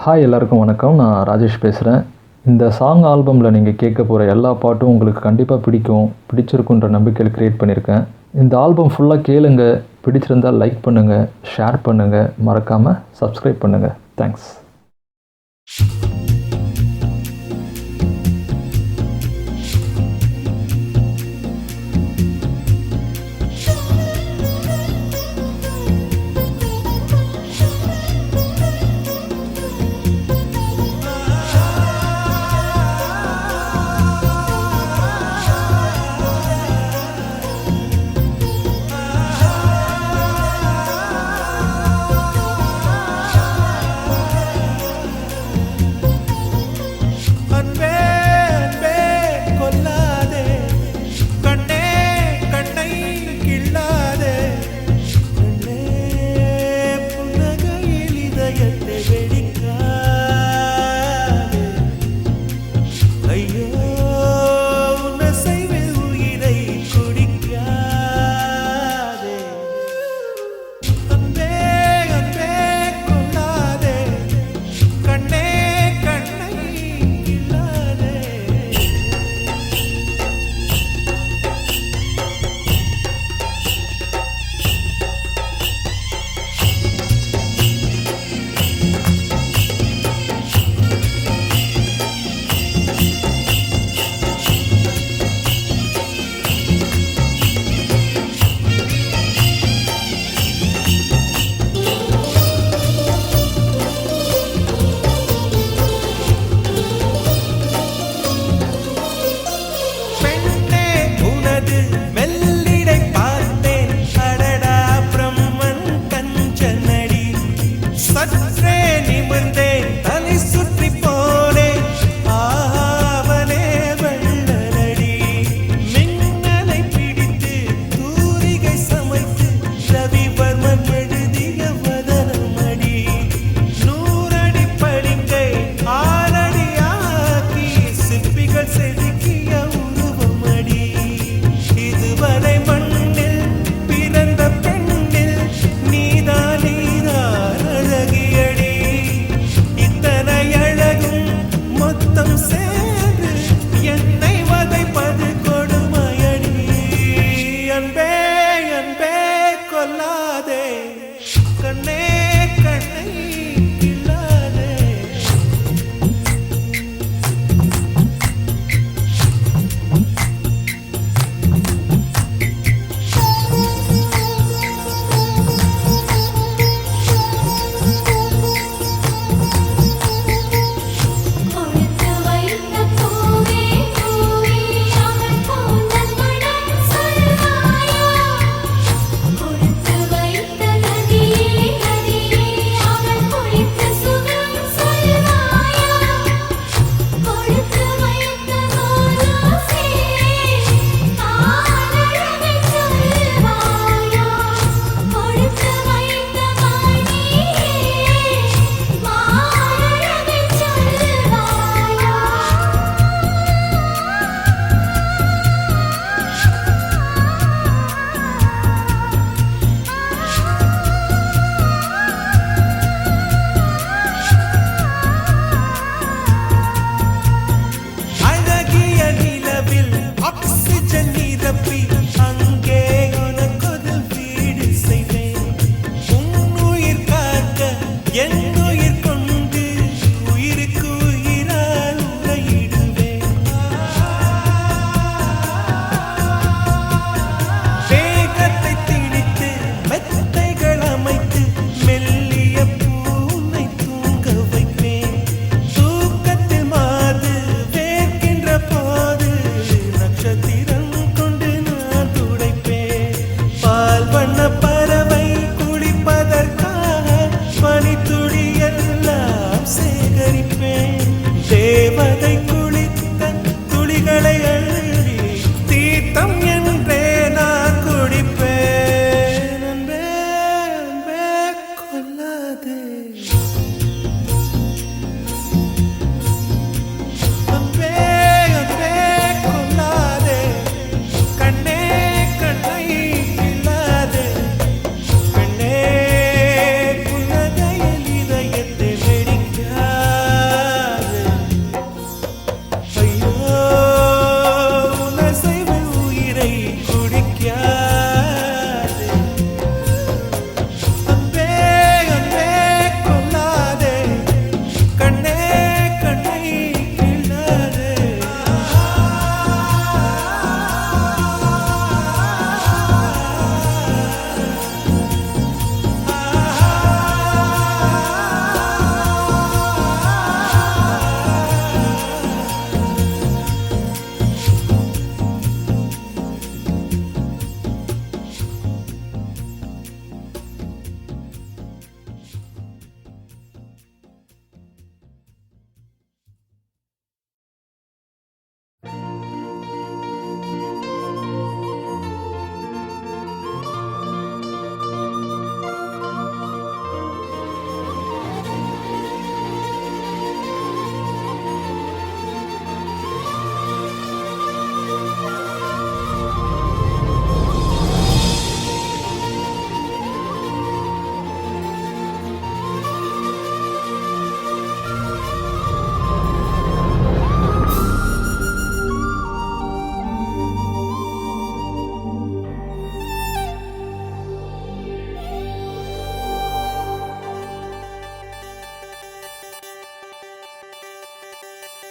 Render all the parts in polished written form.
Hi எல்லாருக்கும் வணக்கம். நான் ராஜேஷ் பேசுகிறேன். இந்த சாங் ஆல்பமில் நீங்கள் கேட்க போகிற எல்லா பாட்டும் உங்களுக்கு கண்டிப்பாக பிடிச்சிருக்குன்ற நம்பிக்கையில் க்ரியேட் பண்ணியிருக்கேன். இந்த ஆல்பம் ஃபுல்லாக கேளுங்க. பிடிச்சிருந்தால் லைக் பண்ணுங்கள், ஷேர் பண்ணுங்கள், மறக்காமல் சப்ஸ்கிரைப் பண்ணுங்கள். தேங்க்ஸ்.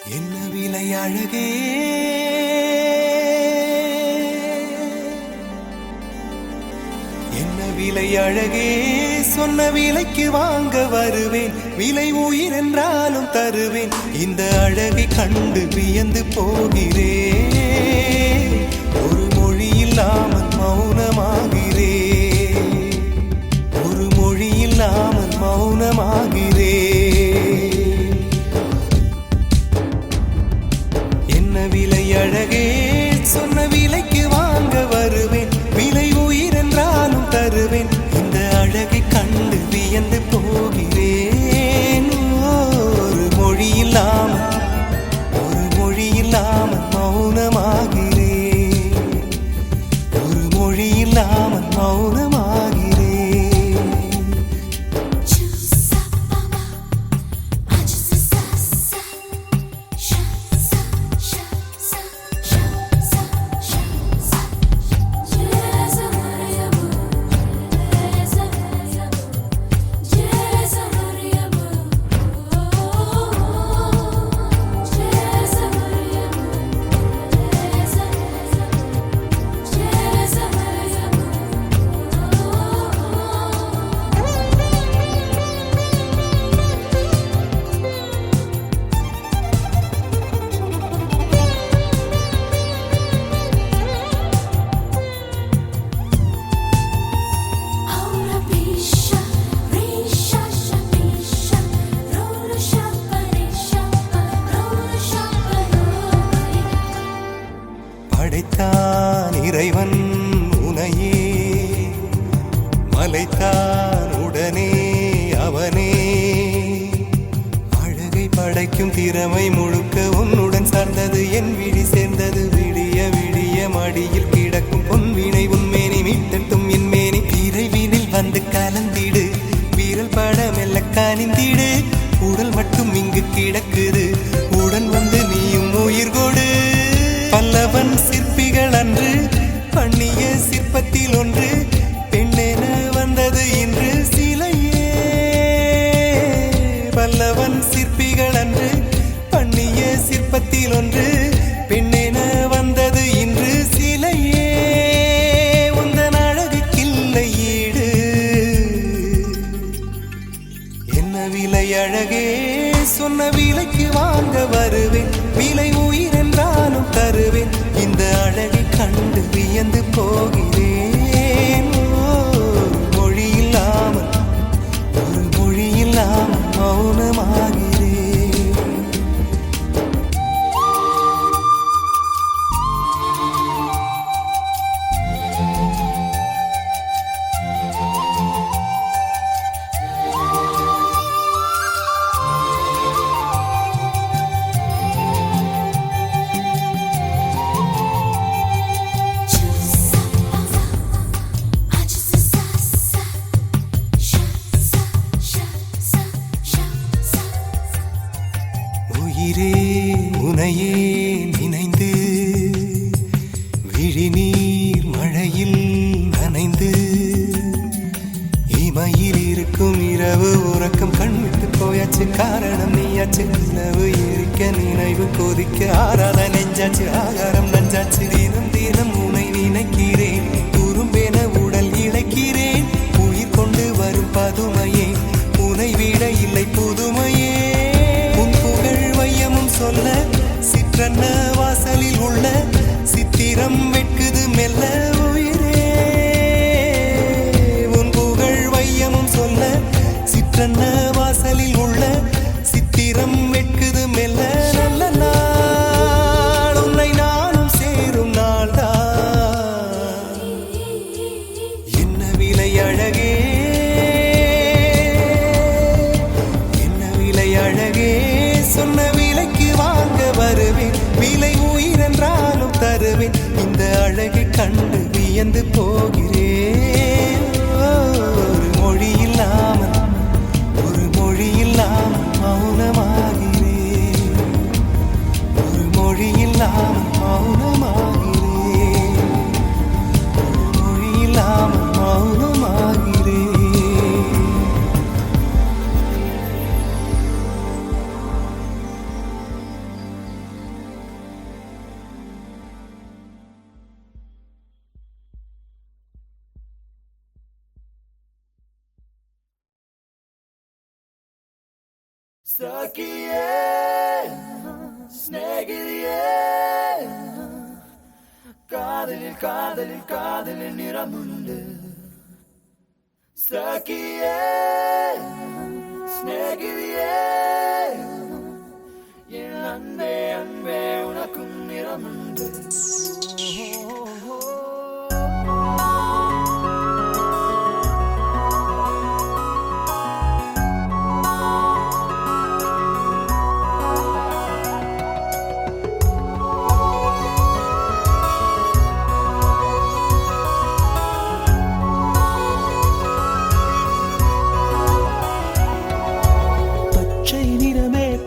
என்ன விலை அழகே என்ன விலை அழகே சொன்ன விலைக்கு வாங்க வருவேன் விலை உயிர் என்றாலும் தருவேன் இந்த அழகை கண்டு வியந்து போகிறேன் ஒரு மொழி இல்லாமல் மௌனமாகிறேன் ஒரு மொழி இல்லாமல் மௌனமாகிறேன் என்ன விலை அழகே சொன்ன விலைக்கு வாங்க வருவேன் விலை உயிர் என்றாலும் தருவேன் இந்த அழகை கண்டு வியந்து போகிறேன் ஒரு மொழி இல்லாமல் மௌனமாகிறேன் ஒரு மொழி இல்லாமல் மௌனமாகிறேன் படைத்தான் இறைவன் உனையே மலைத்தான் உடனே அவனே அழகை படைக்கும் திறமை முழுக்க உன்னுடன் சார்ந்தது என் விழி சேர்ந்தது விடிய விடிய மடியில் கிடக்கும் பொன்வினை உன்மேனி மீட்டட்டும் என் மேனி விரைவினில் வந்து கலந்திடு வீரல் பட மெல்ல காணிந்திடு உடல் மட்டும் இங்கு கிடக்குது உடன் வந்து நீயும் உயிர் கொடு பல்லவன் சிற்பிகள் அன்று பண்ணிய சிற்பத்தில் ஒன்று பெண்ணென வந்தது இன்று சிலையே பல்லவன் சிற்பிகள் அன்று பண்ணிய சிற்பத்தில் ஒன்று பெண்ணென வந்தது இன்று சிலையே உந்தன் அழகுக்கில்லை ஈடு என்ன விலை அழகே சொன்ன விலைக்கு வாங்க வருவேன் விலை உயிர் என்றாலும் தருவேன் இந்த அழகை கண்டு வியந்து போகிறேன் ஒரு மொழி இல்லாமல் மௌனமாகிறேன் உயிரே உனையே நினைந்து விழிநீர் மழையில் நனைந்து இமையில் இருக்கும் இரவு உறக்கம் கண்விட்டு போயாச்சு காரணம் நீயாச்சு நிலவு எரிக்க நினைவு கொதிக்க ஆறாத நெஞ்சாச்சு ஆகாரம் நஞ்சாச்சு தினம் தினம் உனை நினைக்கிறேன் துரும்பென உடல் இழைக்கிறேன் உயிர் கொண்டு வரும் பதுமையே உனை விட இல்லை புதுமையே சொல்ல சிற்றன்ன வாசலில் உள்ள சித்திரம் வெட்குது மெல்ல உயிரே உன் புகழ் வையமும் சொல்ல சிற்றன்ன வாசலில் உள்ள சித்திரம் வெட்குது மெல்ல நல்ல நாள் உன்னை நானும் சேரும் நாள்தான் என்ன விலை அழகே என்ன விலை அழகே சொன்ன வாங்க வருவேன் விலை உயிர் என்றாலும் தருவேன் இந்த அழகை கண்டு வியந்து போகிறேன் ஒரு மொழி இல்லாமல் மௌனமாகிறேன் ஒரு மொழி இல்லாமல் மௌனமாகிறேன் ஒரு மொழி இல்லாமல் மௌனமாகிறேன் സഖിയേ സ്നേഹിതയേ കാതലിൽ കാതലിൽ കാതലിൽ നിറമുണ്ട് സഖിയേ സ്നേഹിതയേ എൻ അൻപേ അൻപേ ഉനക്കും നിറമുണ്ട്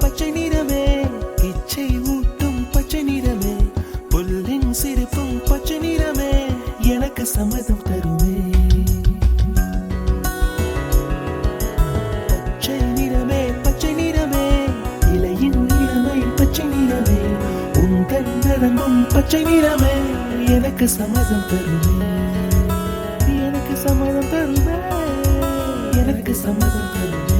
பச்சை நிறமே இச்சை ஊட்டும் பச்சை நிறமே புல்லின் சிரிப்பும் பச்சை நிறமே எனக்கு சம்மதம் தருமே பச்சை நிறமே இலையின் நிறமை பச்சை நிறமே உந்தன் நரம்பும் பச்சை நிறமே எனக்கு சம்மதம் தருமே எனக்கு சம்மதம் தருமே எனக்கு சம்மதம் தருமே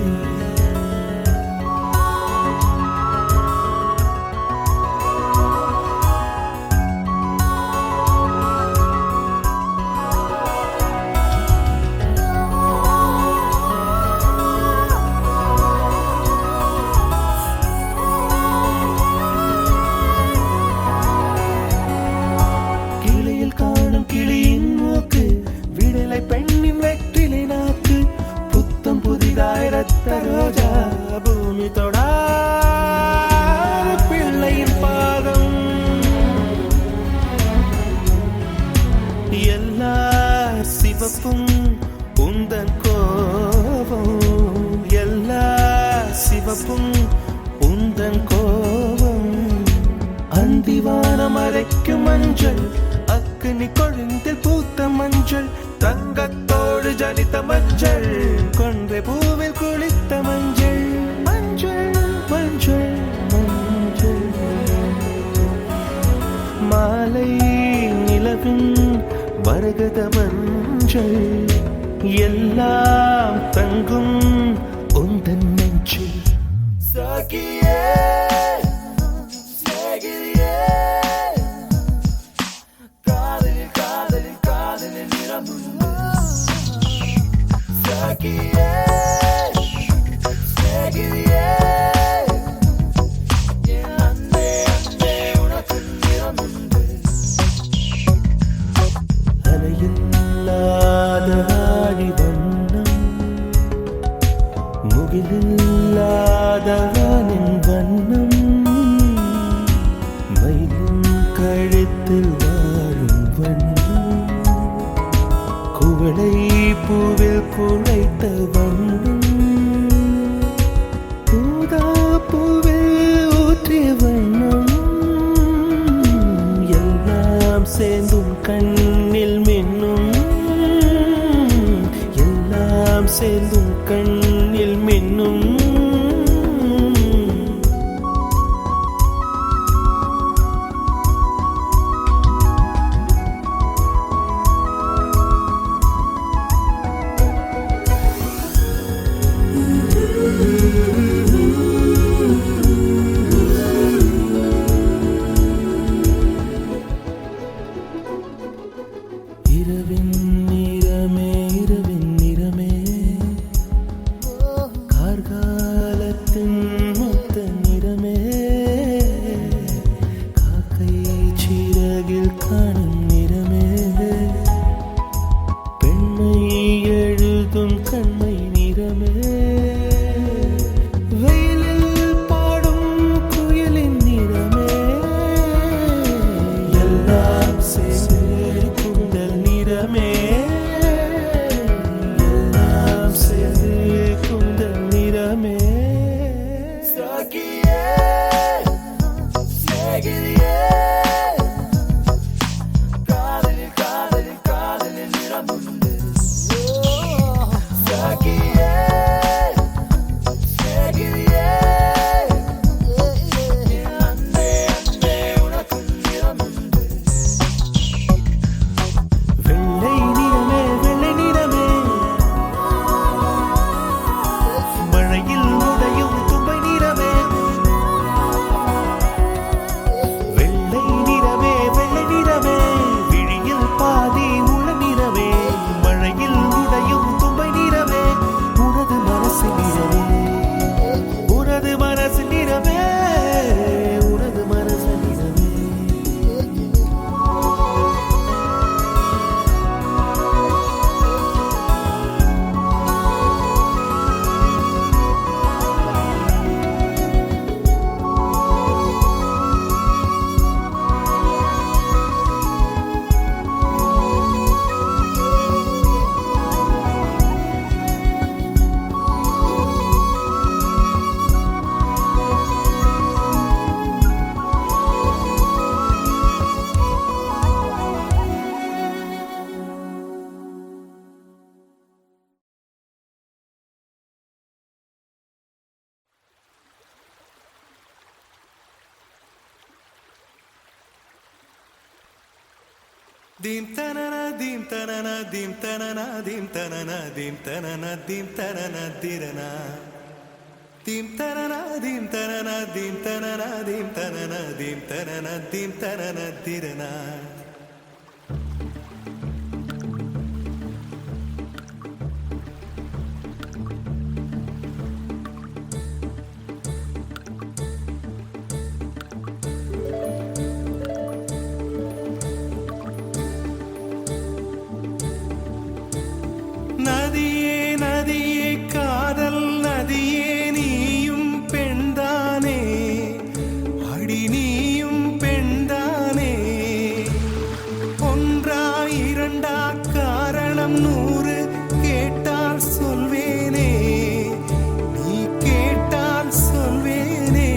பெண்ணின் வெற்றிலை நாக்கு புத்தம் புதிதாய் ரத்த ரோஜா பூமி தொடா பிள்ளையின் பாதம் எல்லா சிவப்பும் உந்தன் கோபம் எல்லா சிவப்பும் உந்தன் கோபம் அந்திவானம் அரைக்கும் மஞ்சள் அக்னி கொழுந்தில் பூத்த மஞ்சள் தங்கத்தோடு ஜனித்த மஞ்சள் கொன்றை பூவில் குளித்த மஞ்சள் மஞ்சள் மஞ்சள் மஞ்சள் மாலை நிலவின் மரகத மஞ்சள் எல்லாம் தங்கும் உந்தன் நெஞ்சில் சகியே சகியே காதலில் காதலில் காதலில் நிறமும் சகியே சகியே என் அன்பே அன்பே உனக்கு நிறமுண்டு அலையில்லாத ஆடி வண்ணம் முகிலில்லாத வானின் வண்ணம் மயிலின் கழுத்தில் வாழும் வண்ணம் குவளை பூவில் குழைத்த வண்ணம் ஊதா பூவில் ஊற்றிய வண்ணம் எல்லாம் சேர்ந்தும் கண்ணில் மின்னும் எல்லாம் சேர்ந்தும் கண்ணில் மின்னும் இரவின் நிறமே கார்காலத்தின் மொத்த நிறமே காக்கை சிறகில் காணும் நிறமே பெண்மை எழுதும் கண்மை நிறமே வெயிலில் பாடும் குயிலின் நிறமே எல்லாம் சேர்ந்து குந்தல் நிறமே எல்லாம் சேர்ந்து குந்தல் நிறமே சகியே சகியே காதலில் காதலில் காதலில் நிறமுண்டு சகியே சகியே என் அன்பே அன்பே உனக்கு நிறமுண்டு வெள்ளை நிறமே மழையில் உடையும் தும்பை நிறமே Dim tanana dim tanana dim tanana dim tanana dim tanana dim tanana dirana. Dim tanana dim tanana dim tanana dim tanana dim tanana dim tanana dirana. நதியே நதியே காதல் நதியே நீயும் பெண்தானே அடி நீயும் பெண்தானே ஒன்றா இரண்டா காரணம் 100 கேட்டால் சொல்வேனே நீ கேட்டால் சொல்வேனே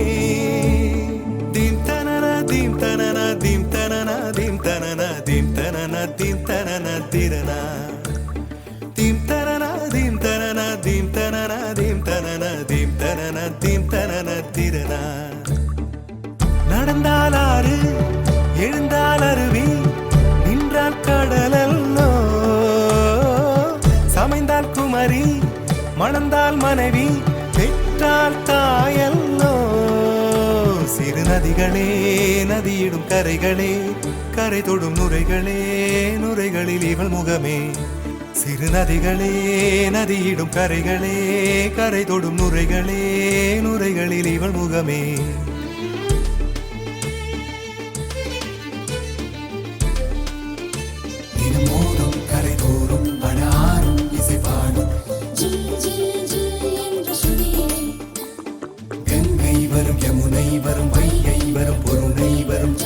தீம் தனன தீம் தனன தீம் தனன தீம் தனன தீம் தனன தீம் தனன திரனா Dim tanana dim tanana dim tanana dim tanana dim tanana dim tanana tirana. நடந்தால் ஆறு எழுந்தால் அருவி நின்றால் கடலல்லோ சமைந்தால் குமரி மணந்தால் மனைவி பெற்றால் தாயல்லோ சிறு நதிகளே நதியிடும் கரைகளே கரை தொடும் நுரைகளே நுரைகளில் இவள் முகமே சிறு நதிகளே நதியிடும் கரைகளே கரை தொடும் நுரைகளே நுரைகளில் இவள் முகமே தினம் மோதும் கரை தோறும் அடாரும் இசை பாடும் கங்கை வரும் யமுனை வரும் வைகை வரும் பொருணை வரும்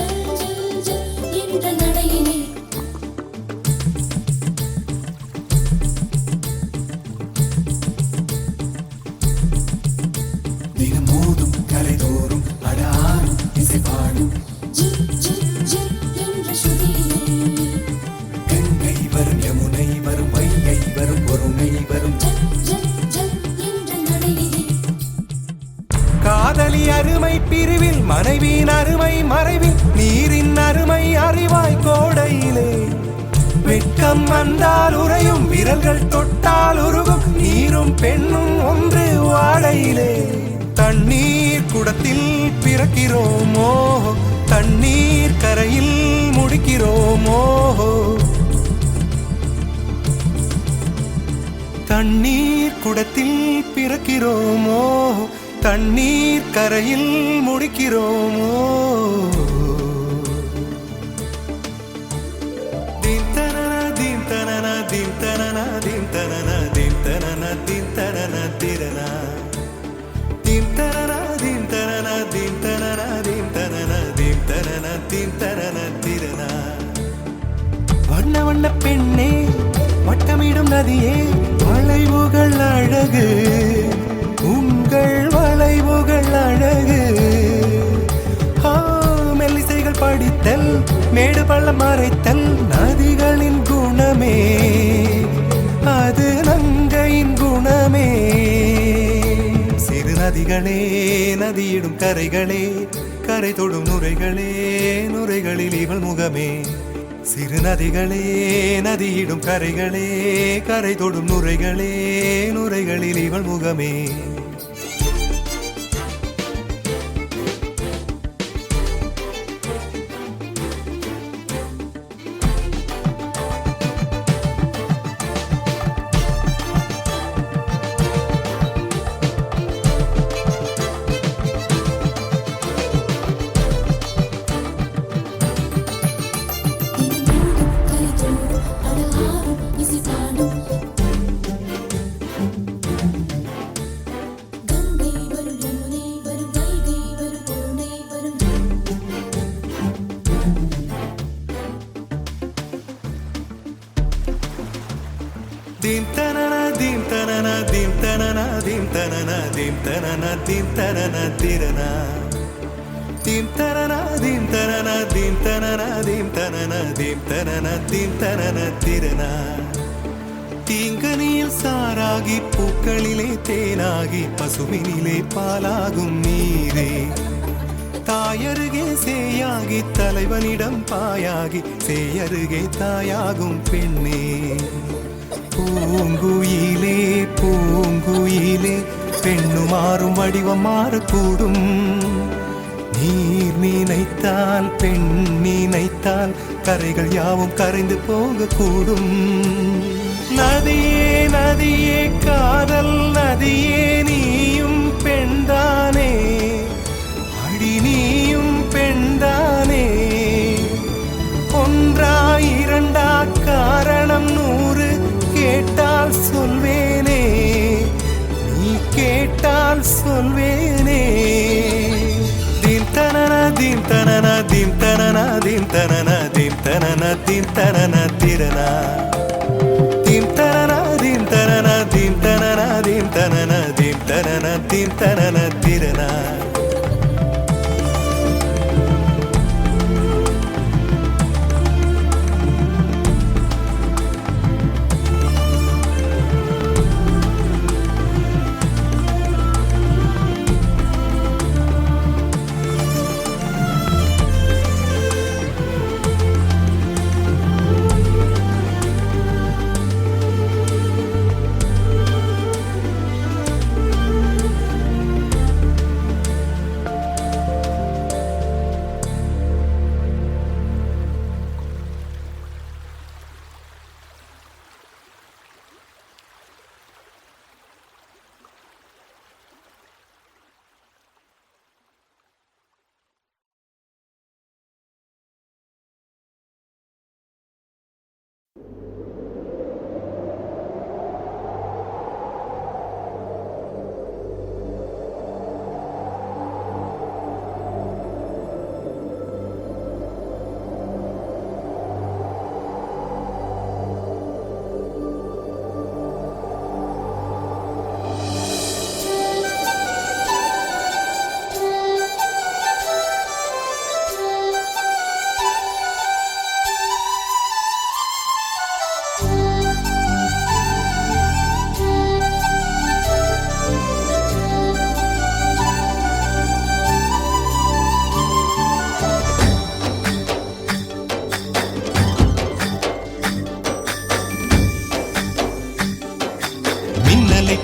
தினமோதும் கரைதோறும் அடாரும் இசை பாடும் கங்கை வரும் யமுனை வரும் வைகை வரும் பொருணை வரும் காதலி அருமை பிரிவில் மனைவியின் அருமை மறைவில் நீரின் அருமை அறிவாய் கோடையிலே வெட்கம் வந்தால் உறையும் விரல்கள் தொட்டால் உருகும் நீரும் பெண்ணும் ஒன்று வாடையிலே தண்ணீர் குடத்தில் பிறக்கிறோமோ தண்ணீர் கரையில் முடிக்கிறோமோ தண்ணீர் குடத்தில் பிறக்கிறோமோ தண்ணீர் கரையில் முடிக்கிறோமோ தீம் தனன தீம் தனன தீம் தனன தீம் தனன தீம் தனன தீம் தனன திரனா தீம் தனன தீம் தனன தீம் தனன தீம் தனன தீம் தனன தீம் தனன திரனா வண்ண வண்ண பெண்ணே வட்டமிடும் நதியே வளைவுகள் அழகு உங்கள் வளைவுகள் அழகு மெல்லிசைகள் படித்தல் மேடு பள்ளம் மறைத்தல் நதிகளின் குணமே அது நங்கையின் குணமே சிறு நதிகளே நதியிடும் கரைகளே கரை தொடும் நுரைகளே நுரைகளில் இவள் முகமே சிறு நதிகளே நதியிடும் கரைகளே கரை தொடும் நுரைகளே நுரைகளில் இவள் முகமே Dim tanana dim tanana dim tanana dim tanana dim tanana dim tanana tirana dim tanana dim tanana dim tanana dim tanana dim tanana dim tanana tirana தீங்கனியில் சாராகி பூக்களிலே தேனாகி பசுவினிலே பாலாகும் நீரே தாயருகே சேயாக தாயாகி தலைவனிடம் பாயாகி சேயருகே தாயாகும் பெண்ணே. பூங்குயிலே பூங்குயிலே பெண்ணு மாறும் வடிவம் மாறக்கூடும். நீர் நினைத்தால் பெண் நினைத்தால் கரைகள் யாவும் கரைந்து போகக்கூடும். நதியே நதியே காதல் நதியே நீயும் பெண்தானே, அடி நீயும் பெண்தானே. ஒன்றா இரண்டா காரணம் 100 கேட்டால் சொல்வேனே, நீ கேட்டால் சொல்வேனே. தீம் தனன தீம் தனன தீம் தனன தீம் தனன தீம் தனன தீம் தனன திரனா தீம் தனன தீம் தனன தீம் தனன தீம் தனன தீம் தனன தீம் தனன திரனா.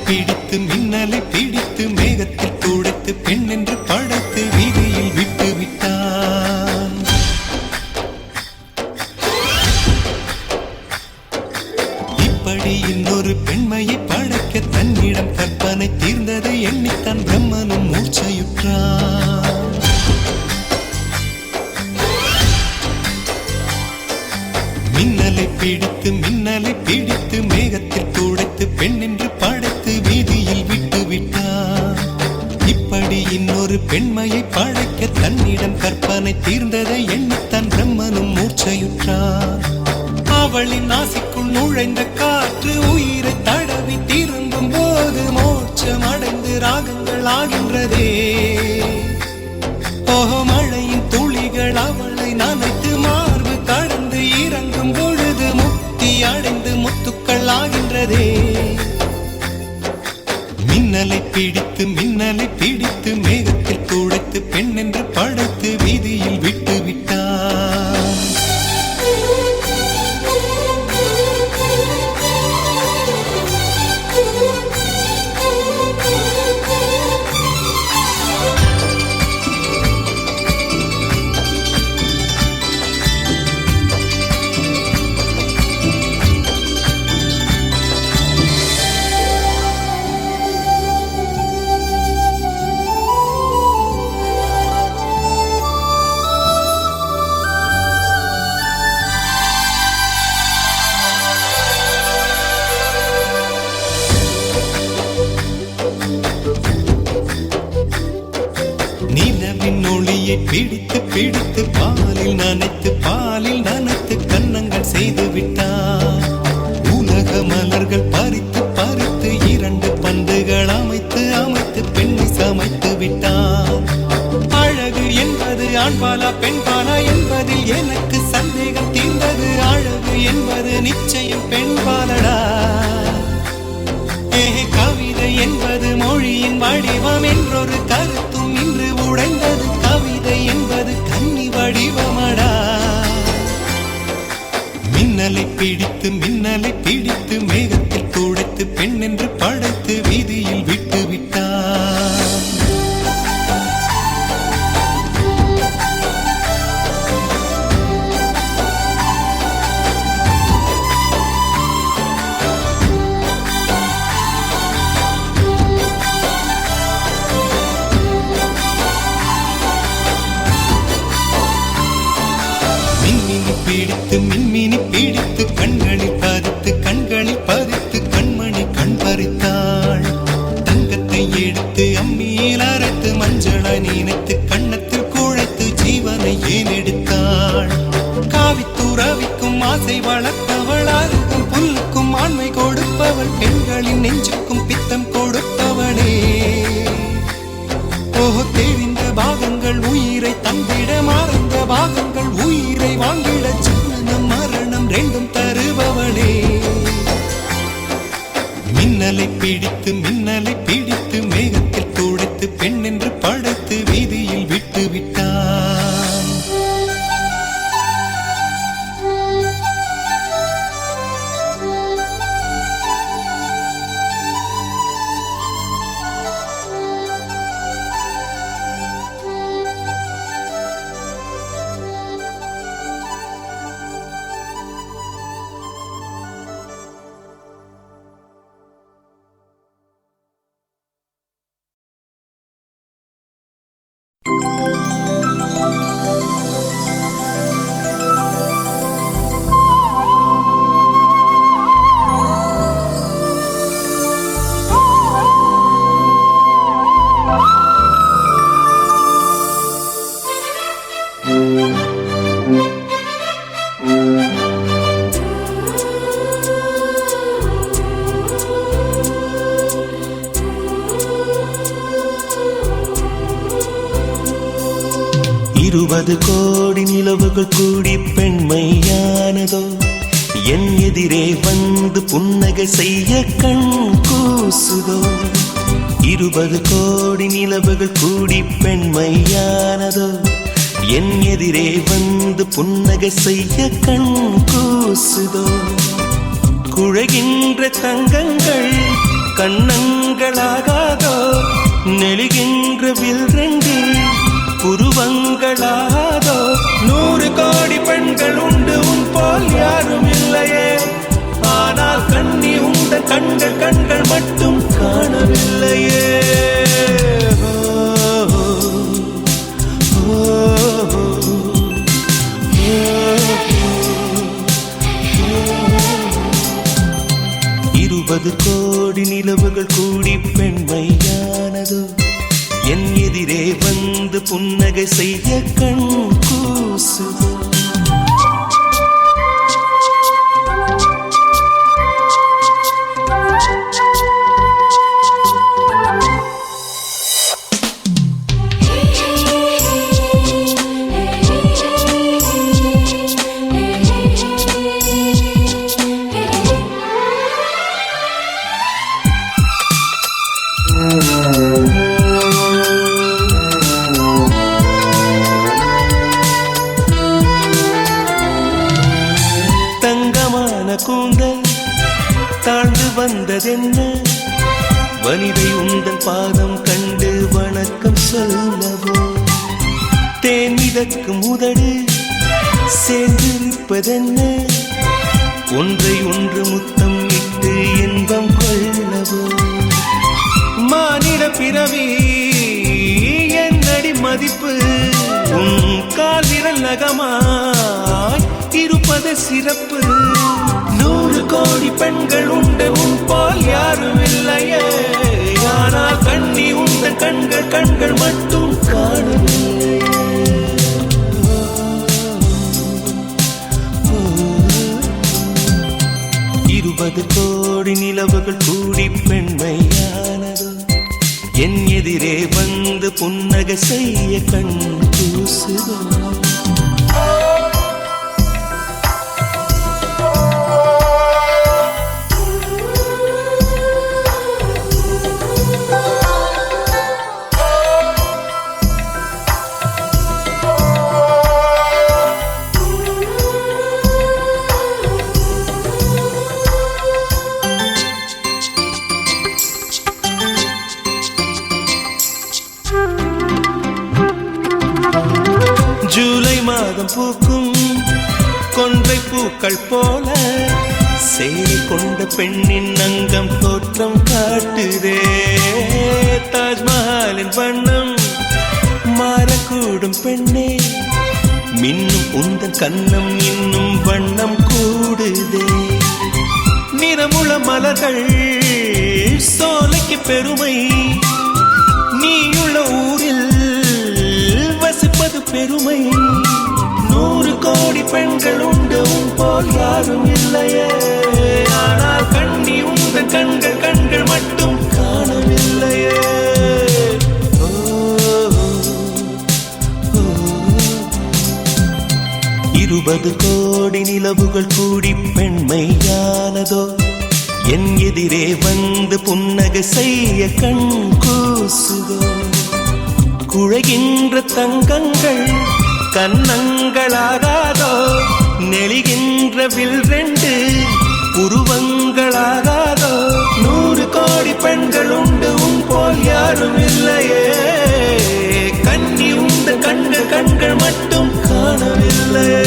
பிடித்து மின்னலை பிடித்து மேகத்தில் துடைத்து பெண் என்று படைத்து வீதியில் விட்டு விட்டான். இப்படி இன்னொரு பெண்மையை படைக்க தன்னிடம் கற்பனை தீர்ந்ததை எண்ணித்தான் பிரம்மனும் மூர்ச்சையுற்றான். மின்னலை பிடித்து மேகத்தில் துடைத்து பெண் என்று படைத்து வீதியில் விட்டு விட்டான். இப்படி இன்னொரு பெண்மையை படைக்க தன்னிடம் கற்பனை தீர்ந்ததை எண்ணித்தான் பிரம்மனும் மூர்ச்சையுற்றான். அவளின் நாசிக்குள் நுழைந்த காற்று உயிரை தடவி திரும்பும் போது மோட்சம் அடைந்து ராகங்கள் ஆகின்றதே. ஓஹோ, மழையின் துளிகள் அவளை நனைத்து மார்பு கடந்து இறங்கும் பொழுது முக்தி அடைந்து முத்துக்கள் ஆகின்றதே. மின்னலை பிடித்து மேகத்தில் துடைத்து பெண் என்று படைத்து வீதியில் விட்டு விட்டான். நிலவின் ஒளியை பிடித்து பாலில் நனைத்து கன்னங்கள் செய்து விட்டார். உலக மலர்கள் பறித்து 2 பந்துகள் அமைத்து பெண்ணை சமைத்து விட்டார். அழகு என்பது ஆண்பாலா பெண்பாலா என்பதில் எனக்கு சந்தேகம் தீர்ந்தது. அழகு என்பது நிச்சயம் பெண்பாலடா. கவிதை என்பது மொழியின் வடிவம் என்றொரு கருத்தும் இன்று உடைந்தது. கவிதை என்பது கன்னி வடிவம் நினைத்து கண்ணத்தில் குழைத்து ஜீவனை ஏன் எடுத்தாள்? காவித்துறவிக்கும் ஆசை வளர்த்தவள், அருகும் புல்லுக்கும் ஆண்மை கொடுப்பவள், பெண்களின் நெஞ்சுக்கும் பித்தம் கொடுப்பவளே. ஓஹோ, தெரிந்த பாகங்கள் உயிரை தந்திட, மறந்த பாகங்கள் உயிரை வாங்கிட, ஜனனம் மரணம் ரெண்டும் தருபவளே. மின்னலை பிடித்து மின்னலை பிடித்து மேகத்தில் துடைத்து பெண் என்று படைத்து வீதியில் விட்டு விட்டான். கோடி நிலவுகள் கூடி பெண்மையானதோ, என் எதிரே வந்து புன்னகை செய்ய கண் கூசுதோ. 20 கோடி நிலவுகள் கூடி பெண்மையானதோ, என் எதிரே வந்து புன்னகை செய்ய கண் கூசுதோ. குழைகின்ற தங்கங்கள் கண்ணங்களாகாதோ, நெழுகின்ற வில் ரெண்டு புருவங்களாதோ. 100 கோடி பெண்கள் உண்டு உன் போல் யாரும் இல்லையே, ஆனால் கண்ணி உண்ட கண்கள் கண்கள் மட்டும் காணவில்லையே. இருபது கோடி நிலவுகள் கூடி பெண்மையானதோ, என் எதிரே வந்து புன்னகை செய்ய கண் கூசுதோ. கூந்தல் தாழ்ந்து வந்ததென்ன, வனிதை உந்தன் பாதம் கண்டு வணக்கம் சொல்லவோ. தேன் மிதக்கும் உதடு சேர்ந்திருப்பதென்ன, ஒன்றை ஒன்று முத்தம் இட்டு இன்பம் கொள்ளவோ. மானிட பிறவி என்னடி மதிப்பு, உன் கால் விரல் நகமாய் இருப்பது சிறப்பு. 100 கோடி பெண்கள் உண்டு உன் போல் யாரும் இல்லையே, ஆனால் கண்ணி உந்த கண்கள் கண்கள் மட்டும் காணவில்லையே. 20 கோடி நிலவுகள் கூடி பெண்மையானதோ, என் எதிரே வந்து புன்னகை செய்ய கண் கூசுதோ. ஜூலை மாதம் பூக்கும் கொன்றை பூக்கள் போல, சேரி கொண்ட பெண்ணின் அங்கம் தோற்றம் காட்டுதே. தாஜ்மஹாலின் வண்ணம் மாறக்கூடும் பெண்ணே, மின்னும் உந்தன் கண்ணம் இன்னும் வண்ணம் கூடுதே. நிறமுள மலர்கள் சோலைக்கு பெருமை, நீயுள்ள ஊரில் பெருமை 100 கோடி பெண்கள் உண்டு உன் போல் யாரும் இல்லையே ஆனால் கண்ணி உந்த கண்கள் கண்கள் மட்டும் காணவில்லையே 20 கோடி நிலவுகள் கூடி பெண்மையானதோ என் எதிரே வந்து புன்னகை செய்ய கண் கூசுதோ குழைகின்ற தங்கங்கள் கன்னங்களாகாதோ நெளிகின்ற வில் 2 உருவங்களாகாதோ 100 கோடி பெண்கள் உண்டு உன் போல் யாரும் இல்லையே கண்ணி உந்த கண்கள் கண்கள் மட்டும் காணவில்லையே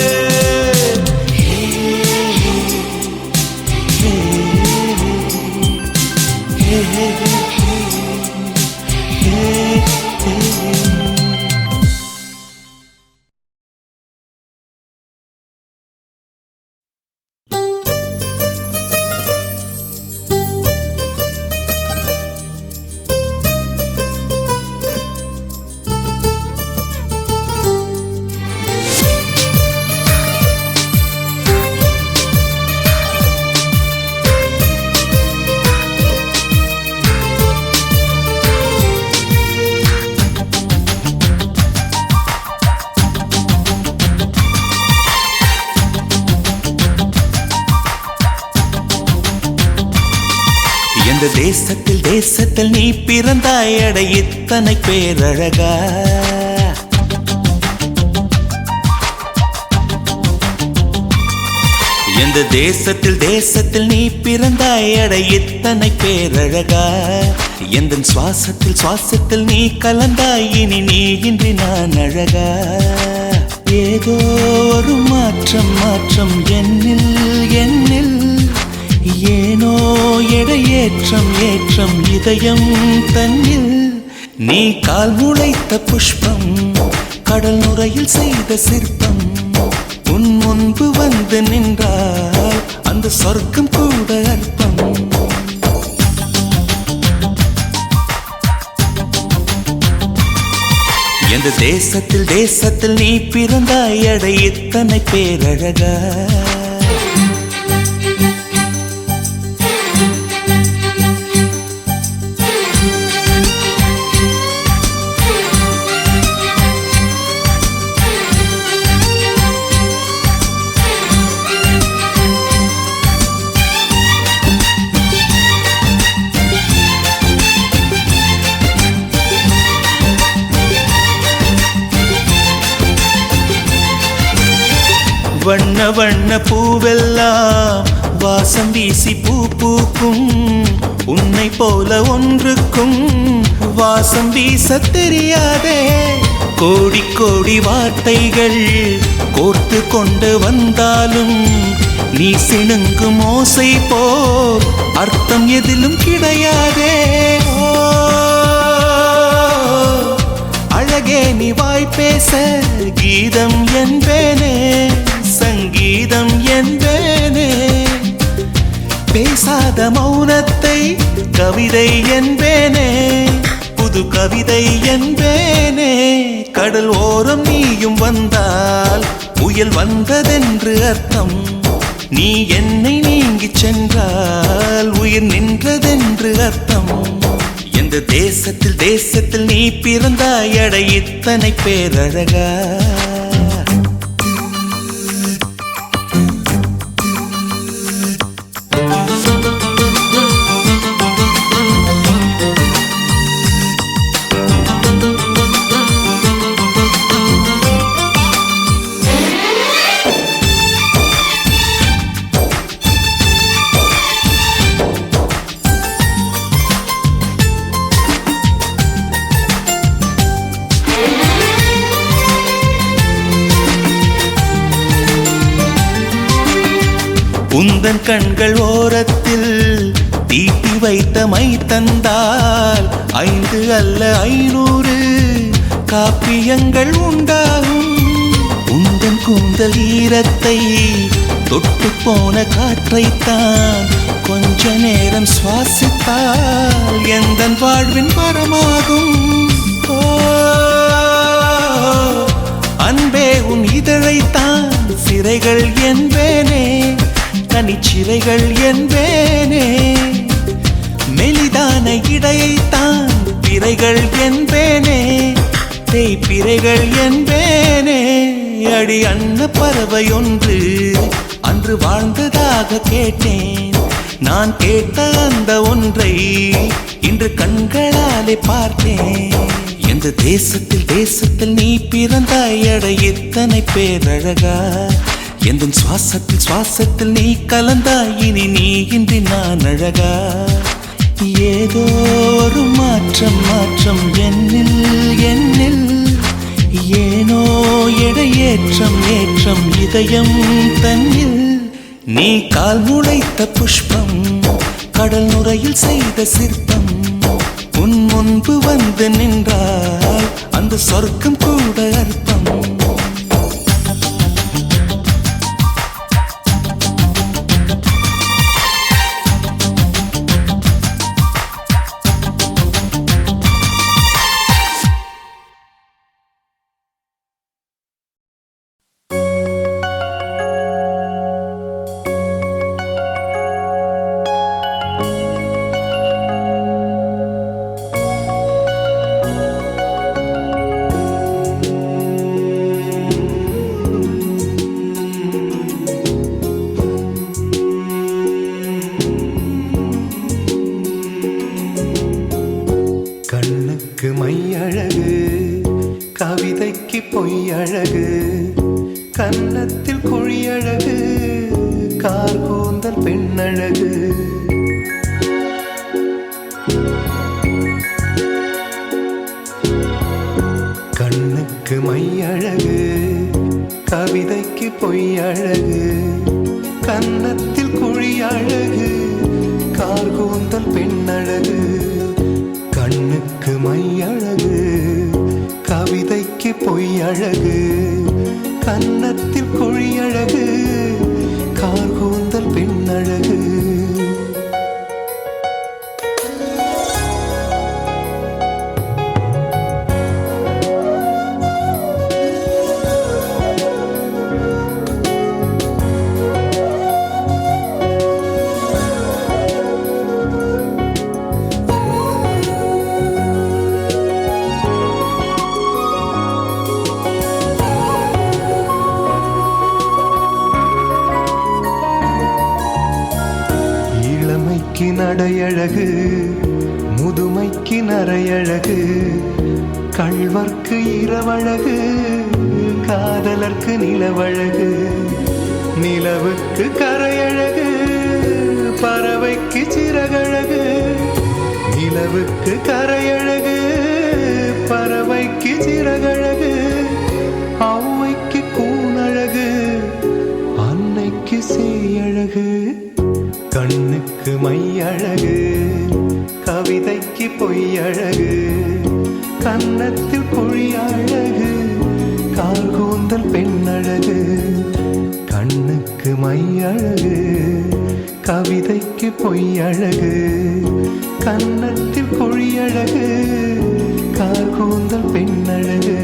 இந்த தேசத்தில் நீ பிறந்தாய் அட இத்தனை பேரழகா இந்த தேசத்தில் நீ பிறந்தாய் அட இத்தனை பேரழகா எந்த சுவாசத்தில் நீ கலந்தாய் இனி நீ இன்றி நான் அழகா ஏதோ ஒரு மாற்றம் என்னில் ஏனோ ஏற்றம் இதயம் தன்னில் நீ கால் முளைத்த புஷ்பம் கடல் நுரையில் செய்த சிற்பம் உன் முன்பு வந்து நின்றால் அந்த சொர்க்கம் கூட அற்பம் எந்த தேசத்தில் நீ பிறந்தாய் அட இத்தனை பேரழகா வண்ண பூவெல்லாம் வாசம் வீசி பூக்கும் உன்னை போல ஒன்றுக்கும் வாசம் வீச தெரியாதே கோடி வார்த்தைகள் கோர்த்து கொண்டு வந்தாலும் நீ சிணுங்கும் ஓசை போல் அர்த்தம் எதிலும் கிடையாதே அழகே நீ வாய் பேச கீதம் என்பேனே சங்கீதம் என்பேனே பேசாத மௌனத்தை கவிதை என்பேனே புது கவிதை என்பேனே கடல் ஓரம் நீயும் வந்தால் புயல் வந்ததென்று அர்த்தம் நீ என்னை நீங்கிச் சென்றால் உயிர் நின்றதென்று அர்த்தம் எந்த தேசத்தில் நீ பிறந்தாய் அட இத்தனை பேரழகா உந்தன் கண்கள் ஓரத்தில் தீட்டி வைத்த மை தந்தால் 5 அல்ல 500 காப்பியங்கள் உண்டாகும் உந்தன் கூந்தல் ஈரத்தை தொட்டு போன காற்றைத்தான் கொஞ்ச நேரம் சுவாசித்தால் எந்தன் வாழ்வின் பரமாகும் சிறைகள் என்பேனே, தனிச்சிறைகள் என்பேனே. மெலிதான இடையைத்தான் பிறைகள் என்பேனே, தேய்பிறைகள் என்பேனே. அடி அன்ன பறவை ஒன்று அன்று வாழ்ந்ததாக கேட்டேன். நான் கேட்ட அந்த ஒன்றை இன்று கண்களாலே பார்த்தேன். எந்த தேசத்தில் நீ பிறந்தாய் அட எத்தனை பேரழகா. எந்த சுவாசத்தில் நீ கலந்தாய் இனி நீ இன்றி நான் அழகா. ஏதோ ஒரு மாற்றம் என்னில் ஏனோ ஏற்றம் இதயம் தன்னில். நீ கால் முளைத்த புஷ்பம், கடல் நுரையில் செய்த சிற்பம். உன் முன்பு வந்து நின்றால் அந்த சொர்க்கம் கூட அர்த்தம். கண்ணுக்கு மையழகு, கவிதைக்கு பொய்யழகு, கன்னத்தில் குழியழகு, கார்கூந்தல் பெண்ணழகு. கண்ணுக்கு மையழகு, கவிதைக்கு பொய்யழகு, கன்னத்தில் குழியழகு, கார்கூந்தல் பெண்ணழகு. கண்ணுக்கு மையழகு, கவிதைக்கு பொய்யழகு, கன்னத்தில் குழியழகு, கார்கூந்தல் பெண்ணழகு. நடையழகு, முதுமைக்கு நரையழகு, கள்வர்க்கு இரவழகு, காதலர்க்கு நிலவழகு. நிலவுக்கு கரையழகு, பறவைக்கு சிறகழகு. நிலவுக்கு கரையழகு, பறவைக்கு சிறகழகு. ஔவைக்கு கூனழகு, அன்னைக்கு சேயழகு. கண்ணுக்கு மையழகு, கவிதைக்கு பொய்யழகு, கன்னத்தில் குழியழகு, கார்கூந்தல் பெண்ணழகு. கண்ணுக்கு மையழகு, கவிதைக்கு பொய்யழகு, கன்னத்தில் குழியழகு, கார்கூந்தல் பெண்ணழகு.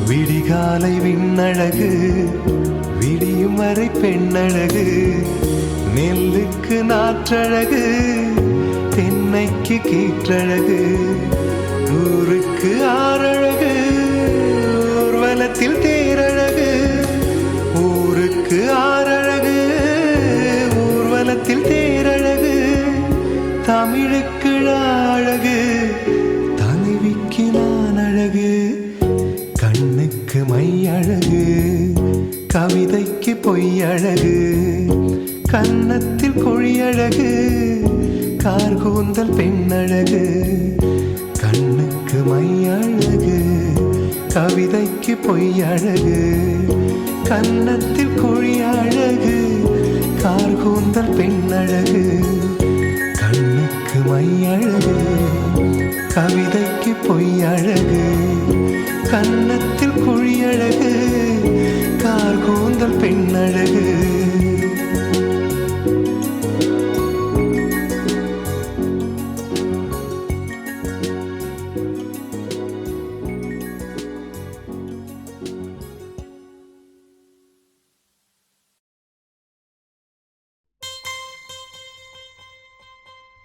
விடிகாலை விண்ணழகு, விடியும் வரை பெண்ணழகு. நெல்லுக்கு நாற்றழகு, தென்னைக்கு கீற்றழகு. ஊருக்கு ஆறழகு, ஊர்வலத்தில் தேரழகு. ஊருக்கு ஆறழகு, ஊர்வலத்தில் தேரழகு. தமிழுக்கு அழகு, தலைவிக்கு நான் அழகு. கண்ணுக்கு மையழகு, கவிதைக்கு பொய்யழகு, கன்னத்தில் குழியழகு, கார்கூந்தல் பெண்ணழகு. கண்ணுக்கு கண்ணுக்கு மை அழகு, கவிதைக்கு பொய் அழகு, கன்னத்தில் குழி அழகு, கார்கூந்தல் பெண் அழகு. கண்ணுக்கு மை அழகு, கவிதைக்கு பொய் அழகு, கன்னத்தில் குழி அழகு, கார்கூந்தல் பெண் அழகு.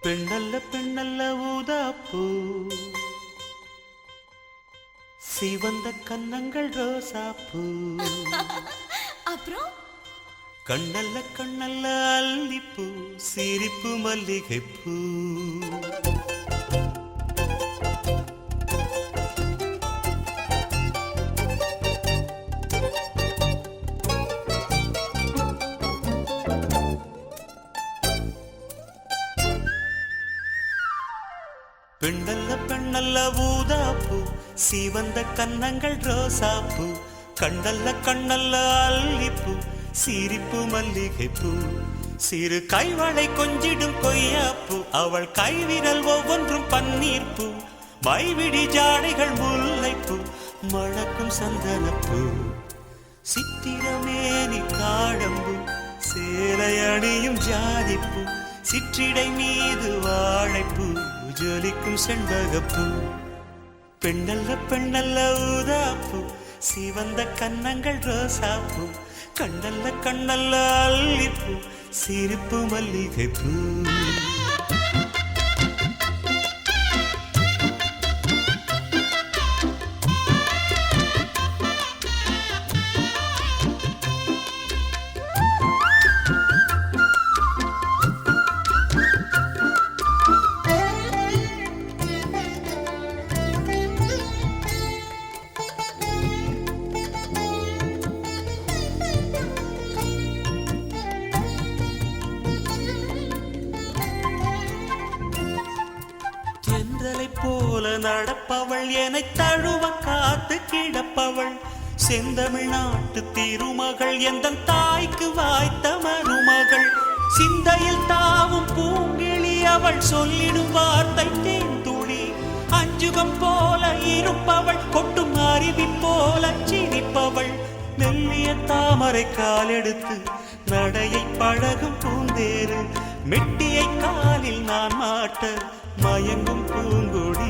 பெண்ணல்ல பெண்ணல்ல ஊதாப்பூ, சிவந்த கன்னங்கள் ரோசாப்பூ. அப்புறம் கண்ணல்ல கண்ணல்ல அல்லிப்பூ, சிரிப்பு மல்லிகைப்பூ. பெண்ணல்ல பெண்ணல்ல ஊதாப்பூ, சிவந்த கன்னங்கள் ரோசாப்பூ. கண்ணல்ல கண்ணல்ல அல்லிப்பூ, சிரிப்பு மல்லிகைப்பூ. சிறு கைவளை கொஞ்சிடும் கொய்யாப்பூ, அவள் கைவிரல் ஒவ்வொன்றும் பன்னீர்ப்பூ. மைவிடி ஜாடைகள் முல்லைப்பூ, மணக்கும் சந்தனப்பூ. சித்திரமேனி தாழம்பூ, சேலை அணியும் ஜாதிப்பூ. சிற்றிடை மீது வாழைப்பூ, ஜொலிக்கும் செண்பகப்பூ. பெண்ணல்ல பெண்ணல்ல ஊதாப்பூ, சிவந்த கன்னங்கள் ரோசாப்பூ. கண்ணல்ல கண்ணல்ல அல்லிப்பூ, சிரிப்பு மல்லிகைப்பூ. போல நடப்பவள், என்னை தழுவ காத்து கிடப்பவள். செந்தமிழ்நாட்டு திருமகள், எந்த தாய்க்கு வாய்த்த மருமகள். சிந்தையில் தாவும் பூங்கிழி, அவள் சொல்லிடும் வார்த்தை தேன்துளி. அஞ்சுகம் போல இருப்பவள், கொட்டும் அருவி போல சிரிப்பவள். மெல்லிய தாமரை காலெடுத்து நடையை பழகும் பூந்தேறு. மெட்டியை காலில் நான் மாட்ட மயங்கும் பூங்கொடி.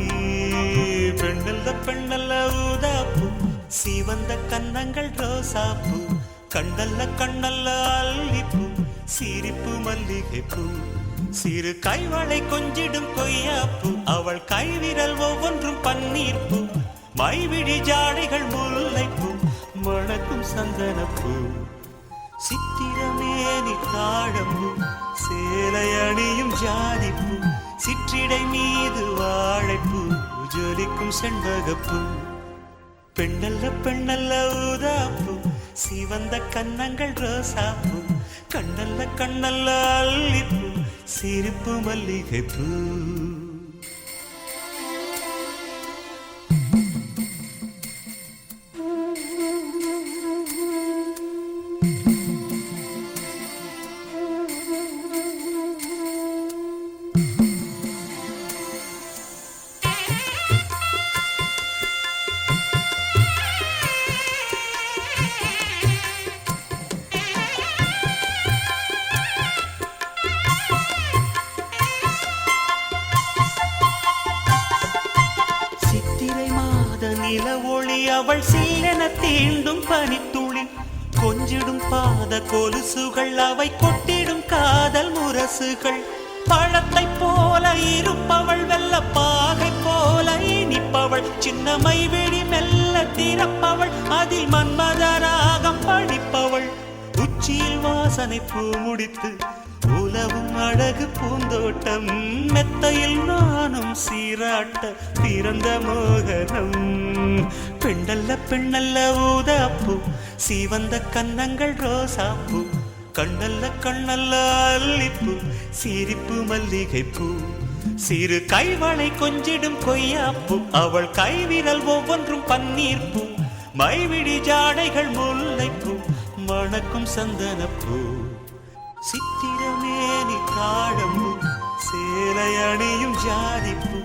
பெண்ணல்ல பெண்ணல்ல ஊதாப்பூ, சிவந்த கன்னங்கள் ரோசாப்பூ. கண்ணல்ல கண்ணல்ல அல்லிப்பூ, சிரிப்பு மல்லிகைப்பூ. சிறு கைவளை கொஞ்சிடும் கொய்யாப்பூ, அவள் கைவிரல் ஒவ்வொன்றும் பன்னீர்ப்பூ. மைவிடி ஜாடைகள் முல்லைப்பூ, மணக்கும் சந்தனப்பூ. சித்திரமேனி தாழம்பூ, சேலை அணியும் ஜாதிப்பூ. சிற்றிடை மீது வாழைப்பூ, ஜொலிக்கும் செண்பகப்பூ. பெண்ணல்ல பெண்ணல்ல ஊதாப்பூ, சிவந்த கன்னங்கள் ரோசாப்பூ. கண்ணல்ல கண்ணல்ல அல்லிப்பூ, சிரிப்பு மல்லிகைப்பூ. நில ஒளி, அவள் சில்லென தீண்டும் பனித்துளி. கொஞ்சிடும் பாத கொலுசுகள், அவை கொட்டிடும் காதல் முரசுகள். பழத்தை போல இருப்பவள், வெள்ள பாகை போல இனிப்பவள். சின்னமை வெடி மெல்ல திறப்பவள், அதில் மன்மதராகம் படிப்பவள். உச்சியில் வாசனை பூ முடித்து உலவும் அழகு பூந்தோட்டம். மெத்தையில் நானும் சீராட்ட பிறந்த மோகனம். பெண்ணல்ல பெண்ணல்ல ஊதாப்பூ, சிவந்த கன்னங்கள் ரோசாப்பூ. கண்ணல்ல கண்ணல்ல அல்லிப்பூ, சிரிப்பு மல்லிகைப்பூ. சிறு கைவளை கொஞ்சிடும் கொய்யாப்பூ அவள் கைவிரல் ஒவ்வொன்றும் பன்னீர்ப்பூ மைவிடி ஜாடைகள் முல்லைப்பூ மணக்கும் சந்தனப்பூ சித்திரமேனி காடம்பூ சேலை அணியும் ஜாதிப்பூ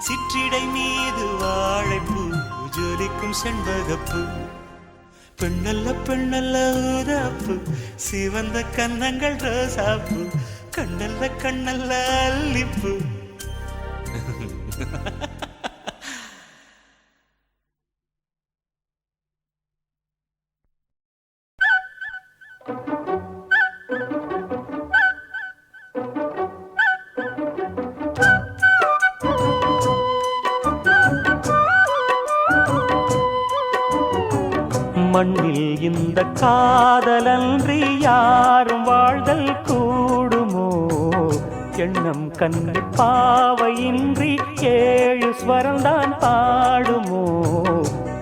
சிற்றிடை மீது வாழைப்பூ ஜொலிக்கும் செண்பகப்பூ பெண்ணல்ல பெண்ணல்ல ஊதாப்பூ சிவந்த கன்னங்கள் ரோசாப்பூ கண்ணல்ல கண்ணல்ல அல்லிப்பூ மண்ணில் இந்த காதலன்றி யாரும் வாழ்தல் கூடுமோ எண்ணம் கண்ணி பாவையின்றி ஏழு ஸ்வரம்தான் பாடுமோ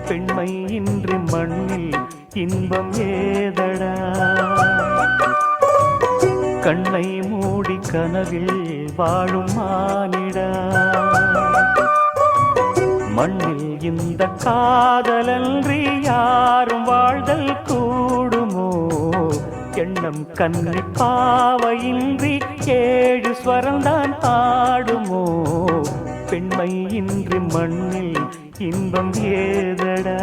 பெண்மை இன்றி மண்ணில் இன்பம் ஏதடா கண்ணை மூடி கனவில் வாழும் மானிடா மண்ணில் இந்த காதலன்றி யாரும் வாழ்தல் கூடுமோ எண்ணம் கண்ணி பாவையின்றி ஏழு ஸ்வரம்தான் ஆடுமோ பெண்மை இன்றி மண்ணில் இன்பம் ஏதடா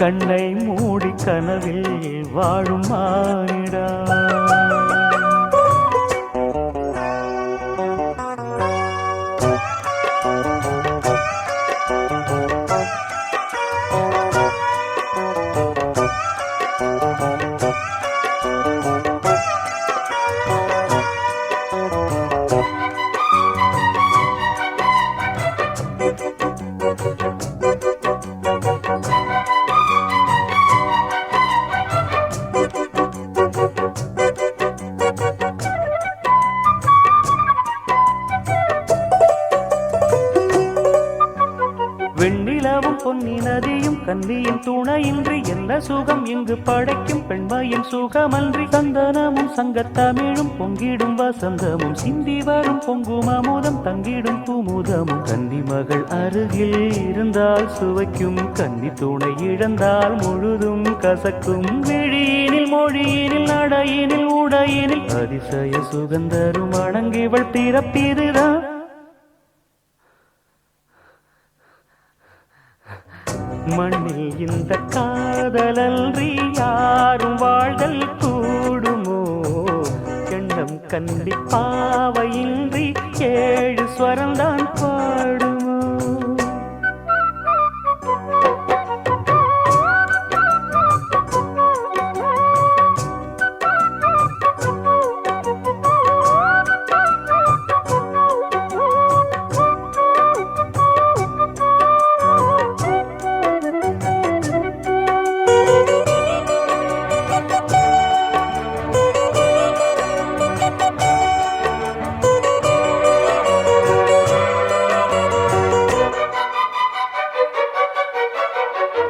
கண்ணை மூடி கனவில் வாழும் மானிடா வெண்ணிலவும் பொன்னி நதியும் கன்னியின் துணையின்றி என்ன சுகம் இங்கு படைக்கும் பெண்மையின் சுகமன்றி சந்தனமும் சங்கத்தமிழும் பொங்கிடும் வசந்தமும் சிந்தி வரும் பொங்கும் அமுதம் தங்கிடும் குமுதமும் கன்னி மகள் அருகில் இருந்தால் சுவைக்கும் கன்னி துணை இழந்தால் முழுதும் கசக்கும் விழியினில் மொழியினில் நடையினில் உடையினில் அதிசய சுகந்தரும் அணங்கிவள் பிறப்பிதுதான் மண்ணில் இந்த காதலன்றி யாரும் வாழ்தல் கூடுமோ எண்ணம் கண்டி பாவையின்றி ஏழு ஸ்வரம்தான் பாடுமோ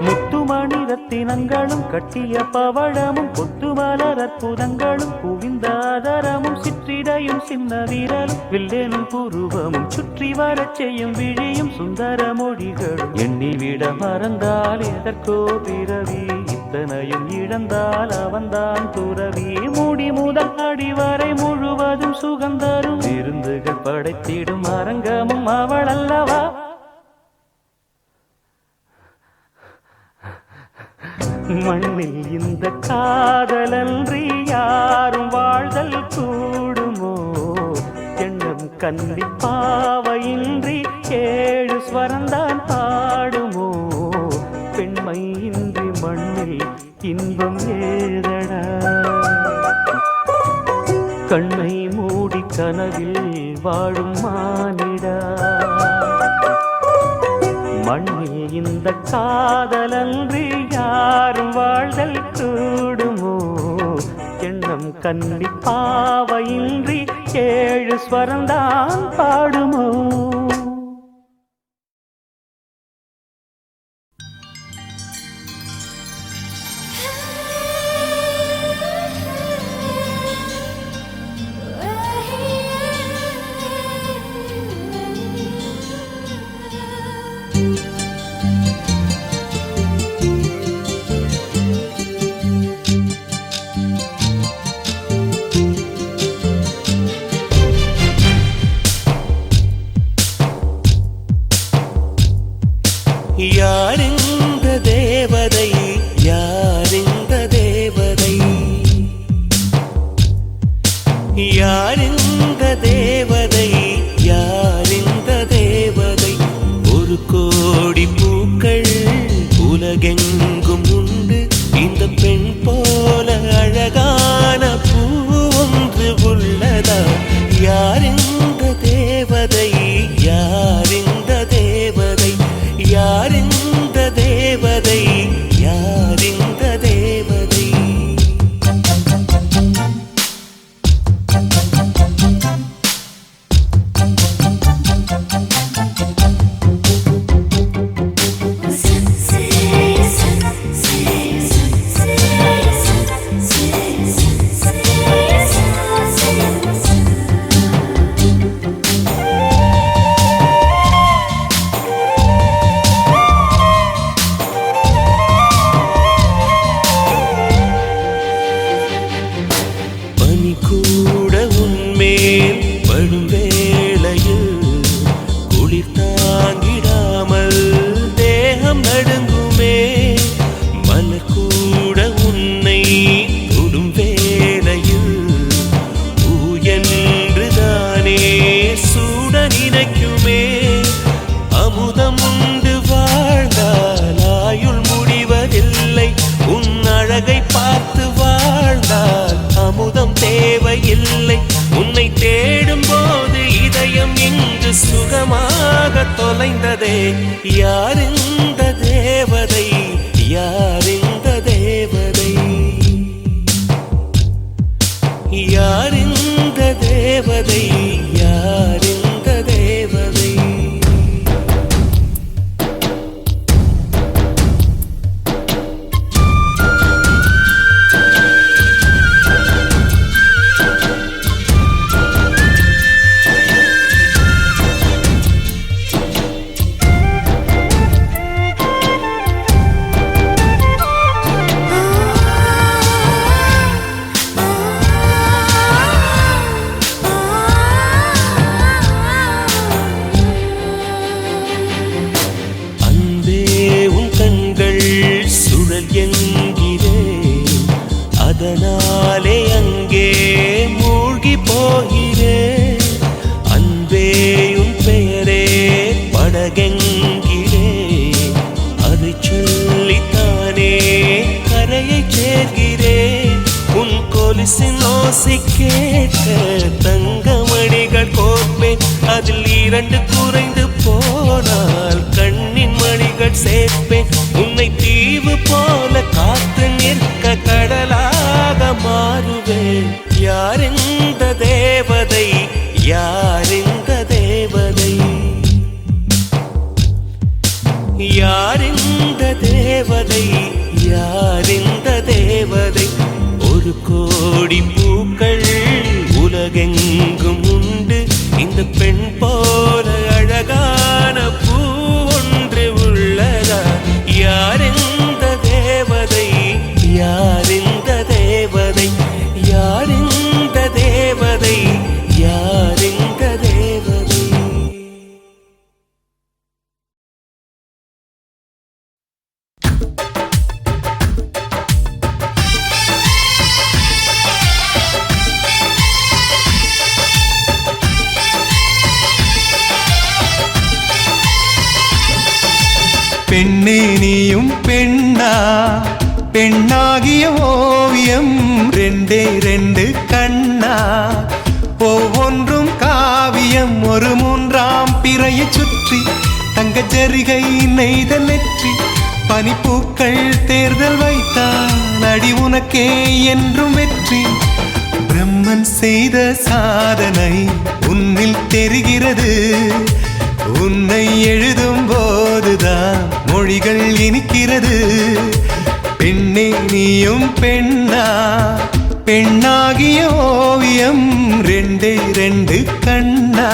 முத்துமணி ரத்தினங்களும் கட்டிய பவழமும் கொத்துமலர் அற்புதங்களும் குவிந்த ஆதரமும் சிற்றிடையும் சின்ன வீரலும் வில்லேனும் புருவமும் சுற்றி வரச் செய்யும் விழியும் சுந்தர மொழிகளும் எண்ணிவிட மறந்தால் எதற்கோ பிறவி இத்தனையும் இழந்தால் அவன்தான் துறவி மூடி முதல் அடிவரை முழுவதும் சுகந்தரும் விருந்துகள் படைத்திடும் அரங்கமும் அவள் அல்லவா மண்ணில் இந்த காதலன்றி யாரும் வாழ்தல் கூடுமோ எண்ணம் கன்னி பாவையின்றி ஏழு ஸ்வரம்தான் பாடுமோ பெண்மை இன்றி மண்ணில் இன்பம் ஏதடா கண்ணை மூடி கனவில் வாழும் மானிடா மண்ணில் இந்த காதலன்றி யாரும் வாழ்தல் கூடுமோ எண்ணம் கன்னி பாவையின்றி ஏழு ஸ்வரம்தான் பாடுமோ யாரிந்த தேவதை யாரிந்த தேவதை யாரிந்த தேவதை யாரிந்த தேவதை கூட உன்மேல் படும் வேளையில் குளிர் தாங்கிடாமல் தேகம் நடுங்குமே மலர் கூட உன்னை தொடும் வேளையில் பூ என்றுதானே சூட நினைக்குமே அமுதம் உண்டு வாழ்ந்தால் ஆயுள் முடிவதில்லை உன் அழகை பார்த்து வாழ்ந்தால் அமுதம் தேவையில்லை உன்னை தேடும் போது இதயம் இங்கு சுகமாக தொலைந்ததே யாரிந்த தேவதை யாரிந்த தேவதை யாரிந்த தேவதை யாரிந்த தேவதை என்கிறேன் அதனாலே அங்கே மூழ்கி போகிறேன் அன்பே உன் பெயரே படகென்கிறேன் அதை சொல்லித்தானே கரையை சேர்கிறேன் உன் கொலுசின் ஓசை கேட்க தங்கமணிகள் கோர்ப்பேன் அதில் 2 குறைந்து போனால் கண்ணின் மணிகள் சேர்ப்பேன் உன்னை தீவு போல காத்து நிற்க கடலாக மாறுவேன் யாரிந்த தேவதை யாரிந்த தேவதை யாரிந்த தேவதை யாரிந்த தேவதை ஒரு கோடி பூக்கள் உலகெங்கும் உண்டு இந்த பெண் போல அழகான பூ ஒன்று உள்ளதா யாரிந்த தேவதை யாரிந்த தேவதை யாரிந்த தேவதை யாரிந்த தேவதை பெண்ணே நீயும் பெண்ணா பெண்ணாகிய ஓவியம் 2 கண்ணா ஒவ்வொன்றும் காவியம் ஒரு 3ஆம் பிறையை சுற்றி தங்க ஜரிகை நெய்த நெற்றி பனிப்பூக்கள் தேர்தல் வைத்தால் அடி உனக்கே என்றும் வெற்றி பிரம்மன் செய்த சாதனை உன்னில் தெரிகிறது உன்னை எழுதும் போதுதான் மொழிகள் இனிக்கிறது பெண்ணே நீயும் பெண்ணா பெண்ணாகிய ஓவியம் 2 கண்ணா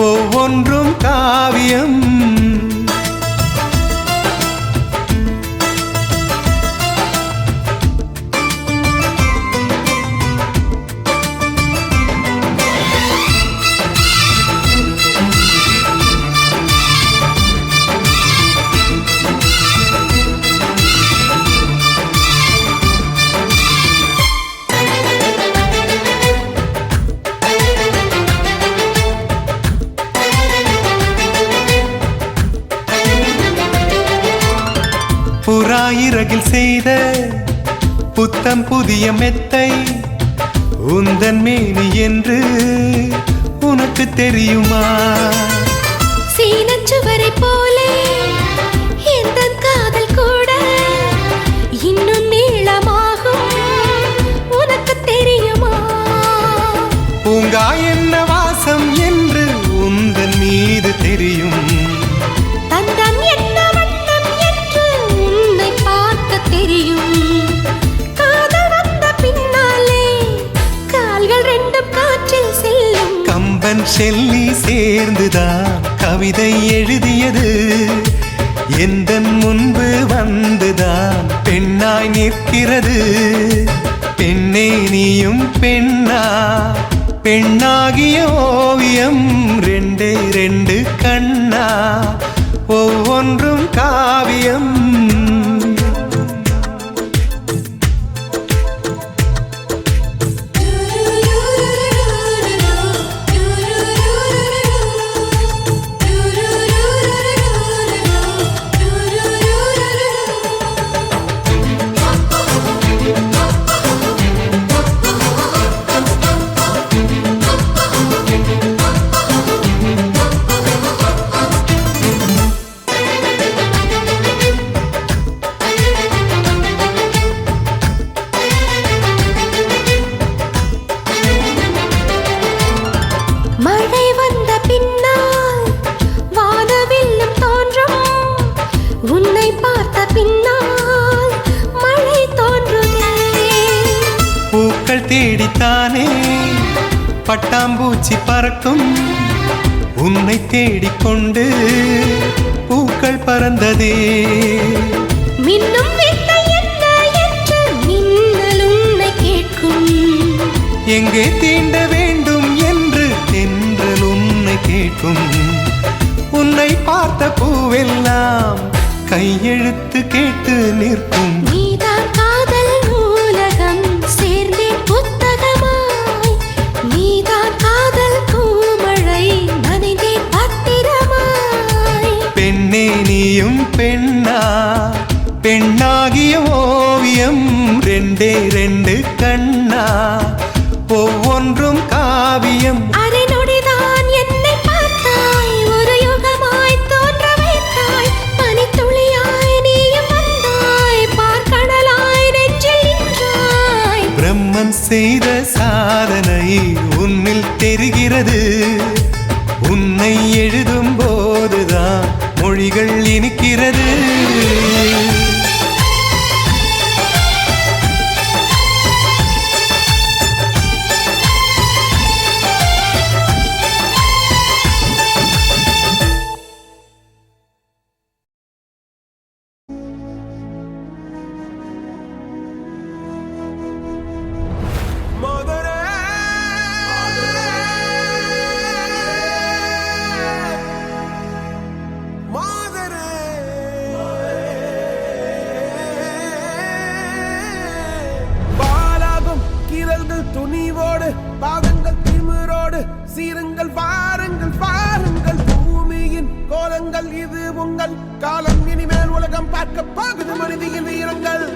ஒவ்வொன்றும் காவியம் புறாயிரகில் செய்த புத்தம் புதிய மெத்தை உந்தன் மேனி என்று தெரியுமா? சீனச்சுவரை போலே எந்த காதல் கூட இன்னும் நீளமாகும் உனக்கு தெரியுமா? பூங்கா என்ன வாசம் என்று உந்தன் மீது தெரியும். தந்தம் என்ன வண்ணம் என்று உன்னை பார்க்க தெரியும். காதல் வந்த பின்னாலே கால்கள் ரெண்டும் காற்றில் செல்லும். கம்பன் செல்லி சேர்ந்துதான் கவிதை எழுதியது. எந்தன் முன்பு வந்துதான் பெண்ணாய் நிற்கிறது. பெண்ணே நீயும் பெண்ணா? பெண்ணாகிய ஓவியம் ரெண்டே ரெண்டு கண்ணா, ஒவ்வொன்றும் காவியம். மழை வந்த பின்னால் வானவில்லும் தோன்றும். உன்னை பார்த்த பின்னால் மழை தோன்றுதே. பூக்கள் தேடித்தானே பட்டாம்பூச்சி பறக்கும். உன்னை தேடிக்கொண்டு பூக்கள் பறந்ததே. மின்னும் வித்தை என்ன என்று மின்னல் உன்னை கேட்கும். எங்கே தீண்ட வேண்டும் என்று தென்றல் உன்னை கேட்கும். உன்னை பார்த்த பூவெல்லாம் கையெழுத்து கேட்டு நிற்கும். நீதான் காதல் நூலகம் சேர்ந்தே புத்தகமாய். நீதான் காதல் பூமழை நனைந்தே பத்திரமாய். பெண்ணே நீயும் பெண்ணா? பெண்ணாகிய ஓவியம் ரெண்டே ரெண்டு கண்ணா, ஒவ்வொன்றும் காவியம். அரை நொடிதான் என்னை பார்த்தாய். ஒரு யுகமாய் தோன்ற வைத்தாய். பனித்துளியாய் நீயும் வந்தாய். பார்க்கடலாய் நெஞ்சில் நின்றாய். பிரம்மன் செய்த சாதனை உன்னில் தெரிகிறது. உன்னை எழுதும் போதுதான் மொழிகள் இனிக்கிறது. துணிவோடு பாதங்கள் திமிரோடு சீருங்கள் வாருங்கள் பாருங்கள். பூமியின் கோலங்கள் இது உங்கள் காலம். இனிமேல் உலகம் பார்க்க போகுது மனிதியின் வீரங்கள்.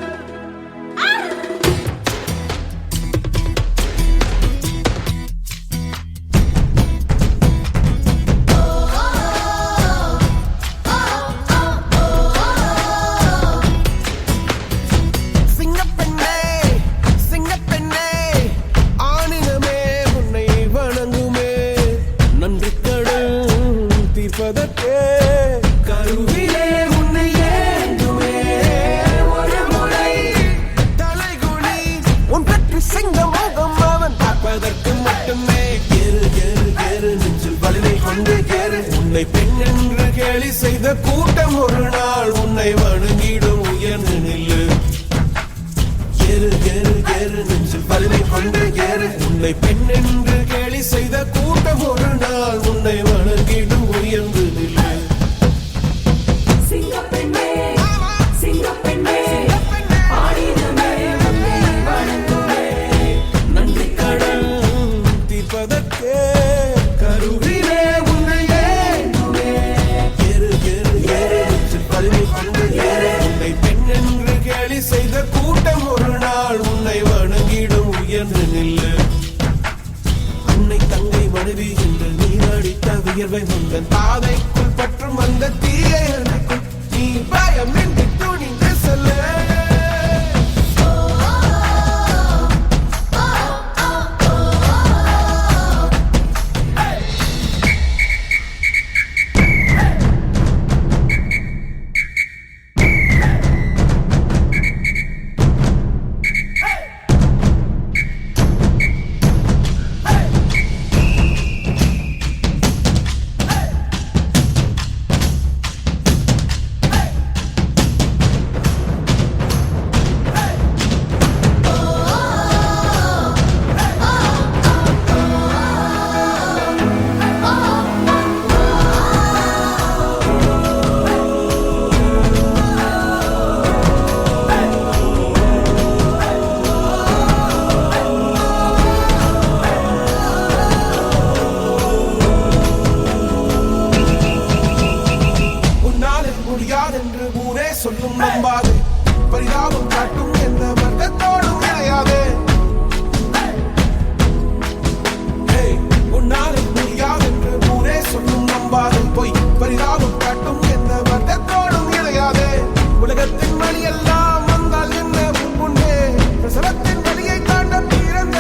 கருவிலே உன்னை ஏந்துமே ஒரு முறை தலைகுனி உன் பற்றி சிங்க முகம் அவன் பார்ப்பதற்கு மட்டுமே. ஏறு ஏறு ஏறு நெஞ்சில் வலிமை கொண்டு ஏறு. உன்னை பெண் என்று கேலி செய்த கூட்டம் ஒரு நாள் உன்னை வணங்கிடும் உயர்ந்து நில்லு. ஏறு ஏறு ஏறு நெஞ்சில் வலிமை கொண்டு ஏறு. உன்னை பெண் என்று கேலி செய்த கூட்டம் ஒரு நாள் உன்னை வணங்கிடும் உயர்ந்து நில்லு. நன்றி கடன் தீர்ப்பதற்கே கருவிலே உன்னை ஏந்துமே. ஏறு ஏறு ஏறு நெஞ்சில் வலிமை கொண்டு ஏறு. உன்னை பெண் என்று கேலி செய்த கூட்டம் ஒரு நாள் உன்னை வணங்கிடும் உயர்ந்து நில்லு. அன்னை தங்கை மனைவி என்று நீ வியர்வை முந்தன் பாதைக்குள் பற்றும் அந்த தீயை அணைக்கும் நீ பயமின்றி துணிந்து செல்ல முடியாதென்று ஊரே சொல்லும் நம்பாது பரிதாபம் காட்டும் எந்த வர்க்கத்தோடும் இணையாது உன்னாலே முடியாதென்று ஊரே சொல்லும் நம்பாது பொய் பரிதாபம் காட்டும் எந்த வர்க்கத்தோடும் இணையாது உலகத்தின் வழி எல்லாம் வந்தால் என்ன முன்னே பிரசவத்தின் வழியை தாண்ட பிறந்த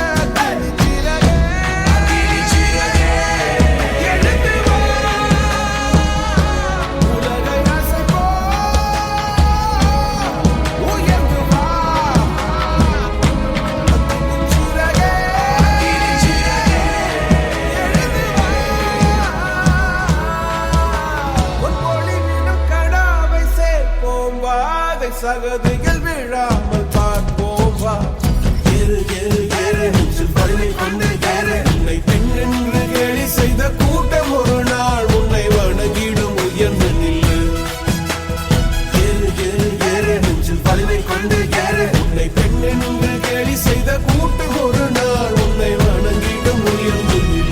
சகதிகள் விழாமல் பார்ப்போம் வா ஏறு ஏறு ஏறு நெஞ்சில் வலிமை கொண்டு ஏறு உன்னை பெண் என்று கேலி செய்த கூட்டம் ஒரு நாள் உன்னை வணங்கிடும் உயர்ந்து நில்லு ஏறு ஏறு ஏறு நெஞ்சில் வலிமை கொண்டு ஏறு உன்னை பெண் என்று கேலி செய்த கூட்டம் ஒரு நாள் உன்னை வணங்கிடும் உயர்ந்து நில்லு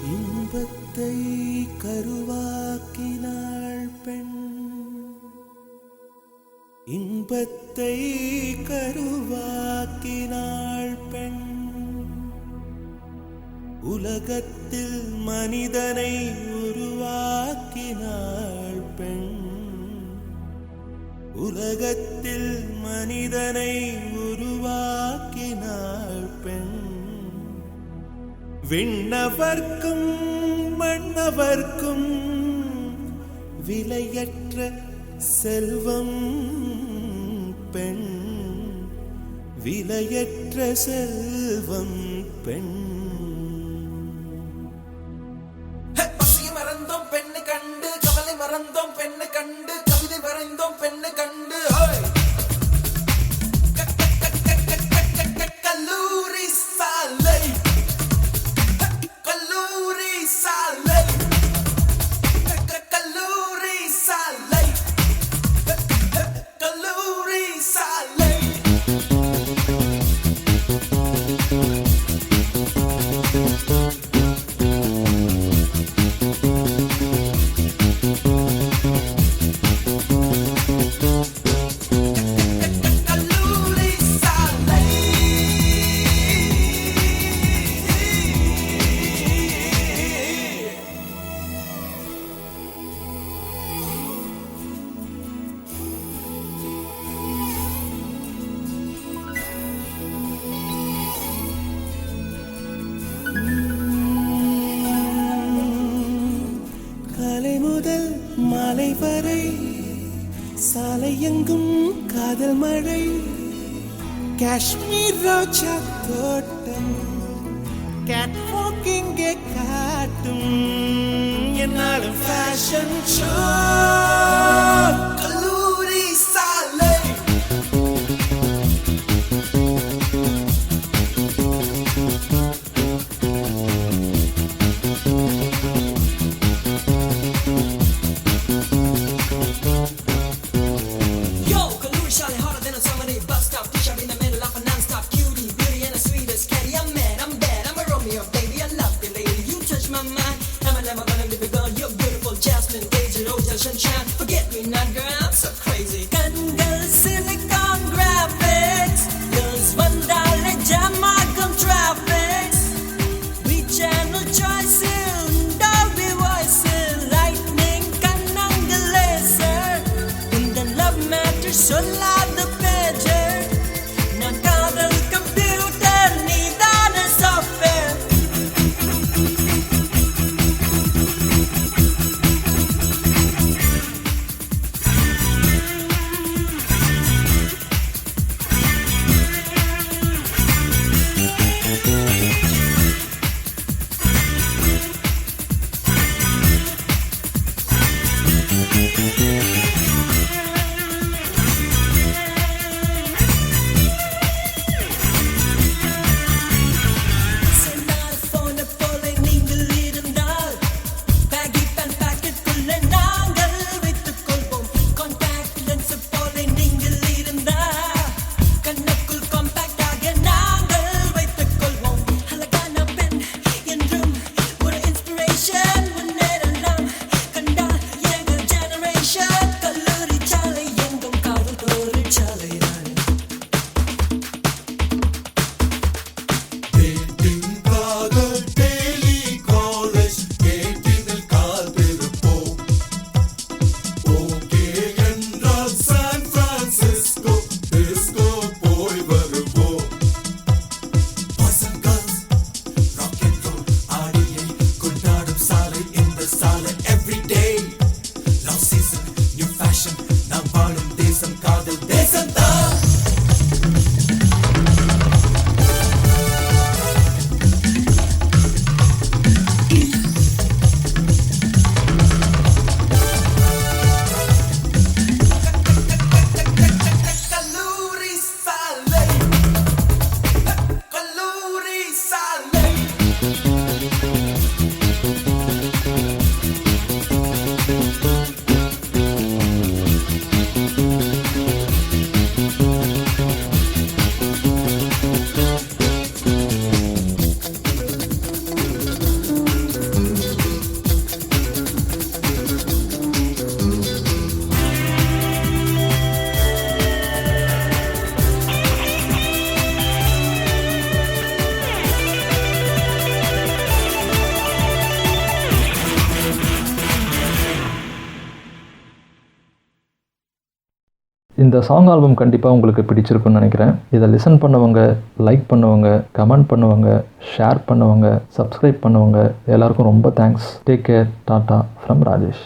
இன்பத்தை கருவாக்கினாள் பெண், இன்பத்தை கருவாக்கினாள் பெண். உலகத்தில் மனிதனை உருவாக்கினாள் பெண் உலகத்தில் மனிதனை உருவாக்கினாள் பெண் விண்ணவர்க்கும் மன்னவர்க்கும் விலையற்ற செல்வம் பெண் விலையற்ற செல்வம் பெண் பசியை மறந்தோம் பெண்ணை கண்டு கவலை மறந்தோம் பெண்ணை கண்டு கவிதை வரைந்தோம் பெண்ணை கண்டு கல்லூரி சாலை கல்லூரி சாலை கல்லூரி சாலை கல்லூரி சாலை கல்லூரி சாலை காலை முதல் மாலை வரை சாலை எங்கும் காதல் மழை காஷ்மீர் ரோஜா தோட்டம் கேட் வாக்கிங்கே காட்டும் என்னாலும் ஃபேஷன் ஷோ கல்லூரி சாலை Yo, Kalluri Shale, harder than a summer bus stop. Fish up in the middle of a non-stop cutie, beauty and the sweetest caddy. I'm mad, I'm bad, I'm a Romeo, baby. I love the lady. You touch my mind. I'm a lemon, but I'm the girl. You're beautiful, Jasmine, Daisy, Rose, sunshine. Forget me not, girl. I'm so crazy. Kangal silicon graphics, girls $1 Jamaican traffics. We channel choices, Dolby voices, lightning, kanangal laser. In the love matters, so loud the pager. நான் காதல் computer நீதான software இந்த song album கண்டிப்பாக உங்களுக்கு பிடிச்சிருக்குன்னு நினைக்கிறேன். இதை listen பண்ணவங்க, like பண்ணவங்க, கமெண்ட் பண்ணவங்க, ஷேர் பண்ணவங்க, சப்ஸ்கிரைப் பண்ணவங்க எல்லாருக்கும் ரொம்ப thanks. Take care. Tata from Rajesh.